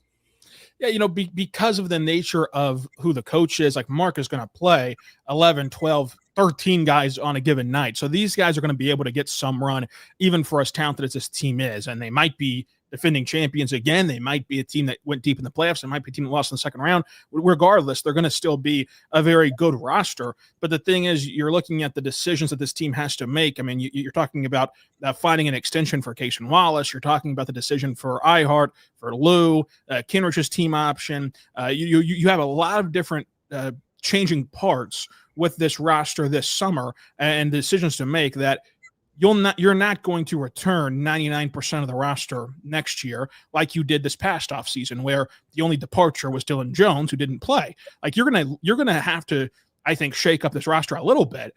Yeah, because of the nature of who the coach is, like Mark is going to play 11, 12, 13 guys on a given night. So these guys are going to be able to get some run, even for as talented as this team is. And they might be defending champions again. They might be a team that went deep in the playoffs. They might be a team that lost in the second round. Regardless, they're going to still be a very good roster. But the thing is, you're looking at the decisions that this team has to make. I mean, you're talking about finding an extension for Cason Wallace. You're talking about the decision for iHeart, for Lou, Kenrich's team option. You have a lot of different changing parts with this roster this summer and decisions to make that you're not going to return 99% of the roster next year like you did this past offseason, where the only departure was Dylan Jones, who didn't play. Like, you're gonna have to, I think, shake up this roster a little bit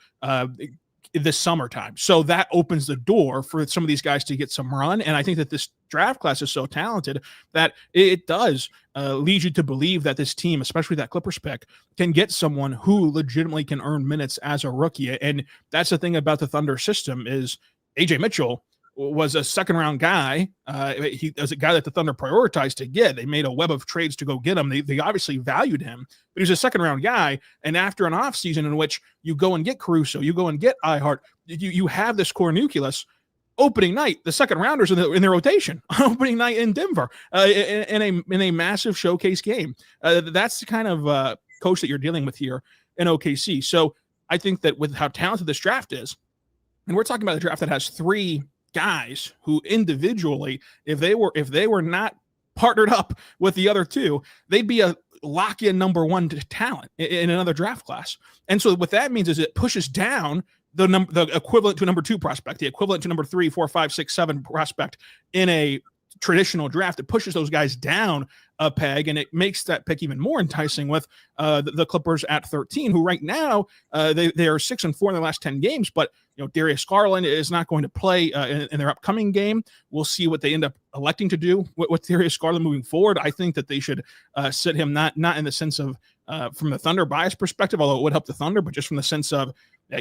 this summertime. So that opens the door for some of these guys to get some run. And I think that this draft class is so talented that it does lead you to believe that this team, especially that Clippers pick, can get someone who legitimately can earn minutes as a rookie. And that's the thing about the Thunder system is AJ Mitchell was a second-round guy. He was a guy that the Thunder prioritized to get. They made a web of trades to go get him. They obviously valued him, but he was a second-round guy. And after an offseason in which you go and get Caruso, you go and get iHeart, you have this core nucleus. Opening night, the second rounders in the rotation. Opening night in Denver, in a massive showcase game. That's the kind of coach that you're dealing with here in OKC. So I think that with how talented this draft is, and we're talking about a draft that has three guys who individually, if they were not partnered up with the other two, they'd be a lock-in number one talent in another draft class. And so what that means is it pushes down the equivalent to a number two prospect, the equivalent to number 3, 4, 5, 6, 7 prospect in a traditional draft. It pushes those guys down a peg, and it makes that pick even more enticing with the Clippers at 13, who right now they are 6-4 in the last 10 games. But Darius Garland is not going to play in their upcoming game. We'll see what they end up electing to do with Darius Garland moving forward. I think that they should sit him not in the sense of from the Thunder bias perspective, although it would help the Thunder, but just from the sense of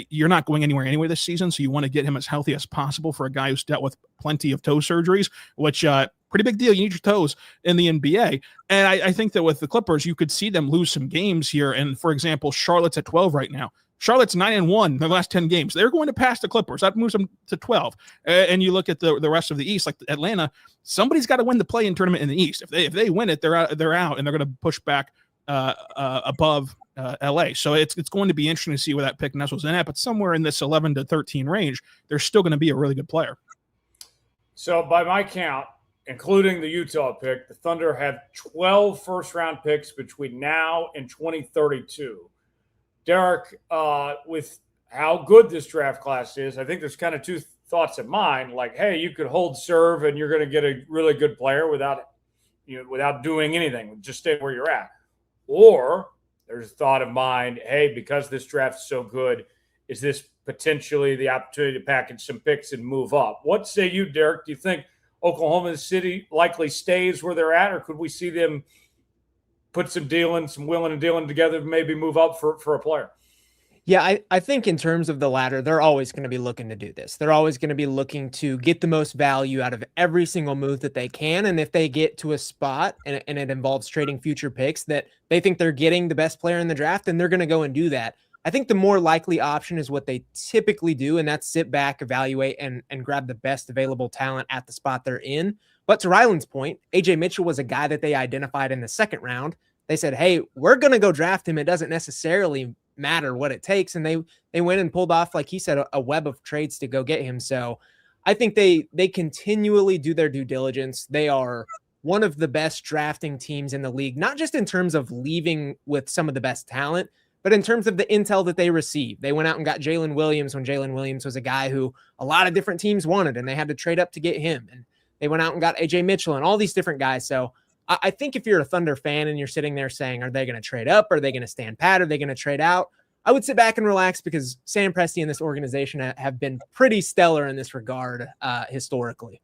you're not going anywhere anyway this season, so you want to get him as healthy as possible for a guy who's dealt with plenty of toe surgeries, which pretty big deal. You need your toes in the NBA. And I think that with the Clippers, you could see them lose some games here. And for example, Charlotte's at 12 right now. Charlotte's 9-1 in the last 10 games. They're going to pass the Clippers. That moves them to 12. And you look at the rest of the East, like Atlanta, somebody's got to win the play-in tournament in the East. If they win it, they're out, and they're going to push back above LA. So it's going to be interesting to see where that pick nestles in at, but somewhere in this 11 to 13 range, they're still going to be a really good player. So by my count, including the Utah pick, the Thunder have 12 first-round picks between now and 2032. Derek, with how good this draft class is, I think there's kind of two thoughts in mind. Like, hey, you could hold serve and you're going to get a really good player without doing anything. Just stay where you're at. Or there's a thought of mind, hey, because this draft is so good, is this potentially the opportunity to package some picks and move up? What say you, Derek? Do you think Oklahoma City likely stays where they're at, or could we see them put some willing and dealing together to maybe move up for a player? Yeah, I think in terms of the latter, they're always going to be looking to do this. They're always going to be looking to get the most value out of every single move that they can. And if they get to a spot and it involves trading future picks that they think they're getting the best player in the draft, then they're going to go and do that. I think the more likely option is what they typically do, and that's sit back, evaluate, and grab the best available talent at the spot they're in. But to Rylan's point, AJ Mitchell was a guy that they identified in the second round. They said, hey, we're going to go draft him. It doesn't necessarily matter what it takes. And they went and pulled off, like he said, a web of trades to go get him. So I think they continually do their due diligence. They are one of the best drafting teams in the league, not just in terms of leaving with some of the best talent, but in terms of the intel that they receive. They went out and got Jaylin Williams when Jaylin Williams was a guy who a lot of different teams wanted, and they had to trade up to get him. And they went out and got AJ Mitchell and all these different guys. So I think if you're a Thunder fan and you're sitting there saying, are they going to trade up? Are they going to stand pat? Are they going to trade out? I would sit back and relax, because Sam Presti and this organization have been pretty stellar in this regard historically.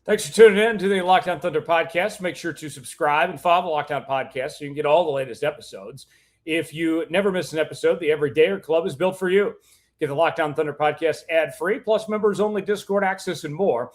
Thanks for tuning in to the Locked On Thunder podcast. Make sure to subscribe and follow the Locked On podcast so you can get all the latest episodes. If you never miss an episode, the Everydayer Club is built for you. Get the Locked On Thunder podcast ad-free, plus members-only Discord access and more.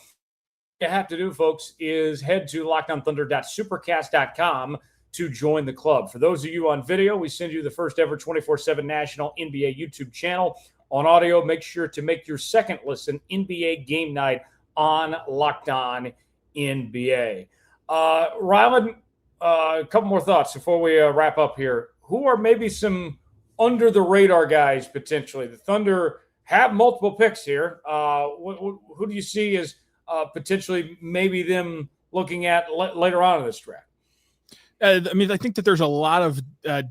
You have to do, folks, is head to lockedonthunder.supercast.com to join the club. For those of you on video, we send you the first ever 24/7 national NBA YouTube channel. On audio, make sure to make your second listen NBA Game Night on Locked On NBA. Rylan, a couple more thoughts before we wrap up here. Who are maybe some under-the-radar guys potentially? The Thunder have multiple picks here. Who do you see as potentially maybe them looking at later on in this draft? I think that there's a lot of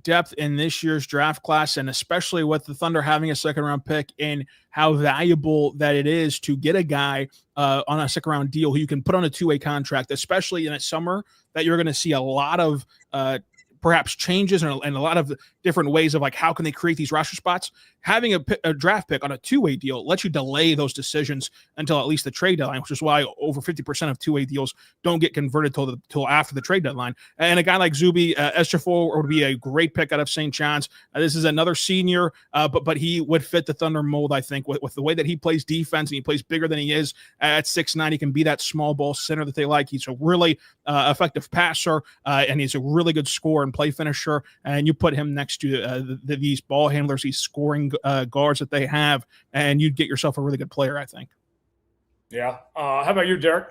depth in this year's draft class, and especially with the Thunder having a second-round pick, and how valuable that it is to get a guy on a second-round deal who you can put on a two-way contract, especially in a summer that you're going to see a lot of perhaps changes and a lot of different ways of like how can they create these roster spots. Having a draft pick on a two-way deal lets you delay those decisions until at least the trade deadline, which is why over 50% of two-way deals don't get converted till after the trade deadline. And a guy like Zuby Ejiofor would be a great pick out of St. John's. This is another senior, but he would fit the Thunder mold, I think, with the way that he plays defense, and he plays bigger than he is at 6'9". He can be that small ball center that they like. He's a really effective passer, and he's a really good scorer and play finisher. And you put him next to these ball handlers, these scoring guards that they have, and you'd get yourself a really good player, I think. Yeah. How about you, Derek?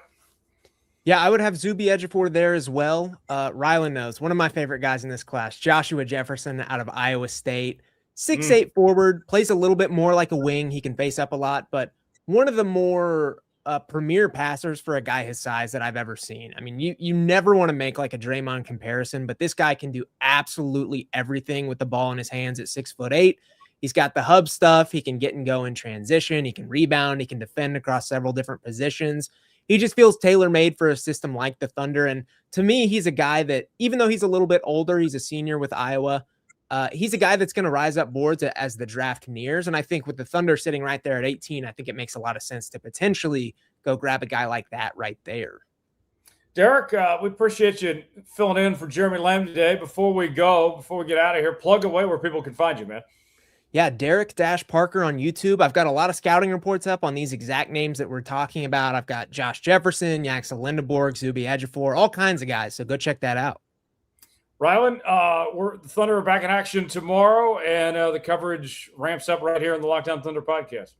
Yeah, I would have Zuby Ejiofor there as well. Rylan knows one of my favorite guys in this class, Joshua Jefferson out of Iowa State. 6'8" forward, plays a little bit more like a wing. He can face up a lot, but one of the more premier passers for a guy his size that I've ever seen. I mean, you never want to make like a Draymond comparison, but this guy can do absolutely everything with the ball in his hands at 6'8". He's got the hub stuff. He can get and go in transition. He can rebound. He can defend across several different positions. he just feels tailor-made for a system like the Thunder. And to me, he's a guy that, even though he's a little bit older, he's a senior with Iowa, he's a guy that's going to rise up boards as the draft nears. And I think with the Thunder sitting right there at 18, I think it makes a lot of sense to potentially go grab a guy like that right there. Derek, we appreciate you filling in for Jeremy Lamb today. Before we get out of here, plug away where people can find you, man. Yeah, Derek-Parker on YouTube. I've got a lot of scouting reports up on these exact names that we're talking about. I've got Josh Jefferson, Yaxel Lindeborg, Zuby Ejiofor, all kinds of guys. So go check that out. Rylan, the Thunder are back in action tomorrow, and the coverage ramps up right here on the Lockdown Thunder podcast.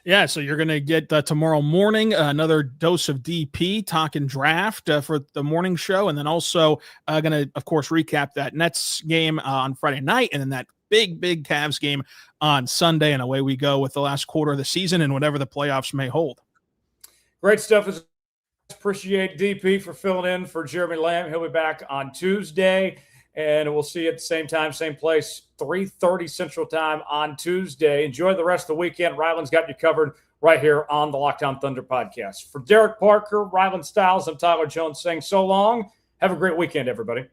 Yeah, so you're going to get tomorrow morning another dose of DP talking draft for the morning show, and then also going to, of course, recap that Nets game on Friday night, and then that big Cavs game on Sunday, and away we go with the last quarter of the season and whatever the playoffs may hold. Great stuff. Appreciate DP for filling in for Jeremy Lamb. He'll be back on Tuesday, and we'll see you at the same time, same place, 3:30 Central Time on Tuesday. Enjoy the rest of the weekend. Rylan's got you covered right here on the Lockdown Thunder podcast. For Derek Parker, Rylan Stiles, I'm Tyler Jones saying so long. Have a great weekend, everybody.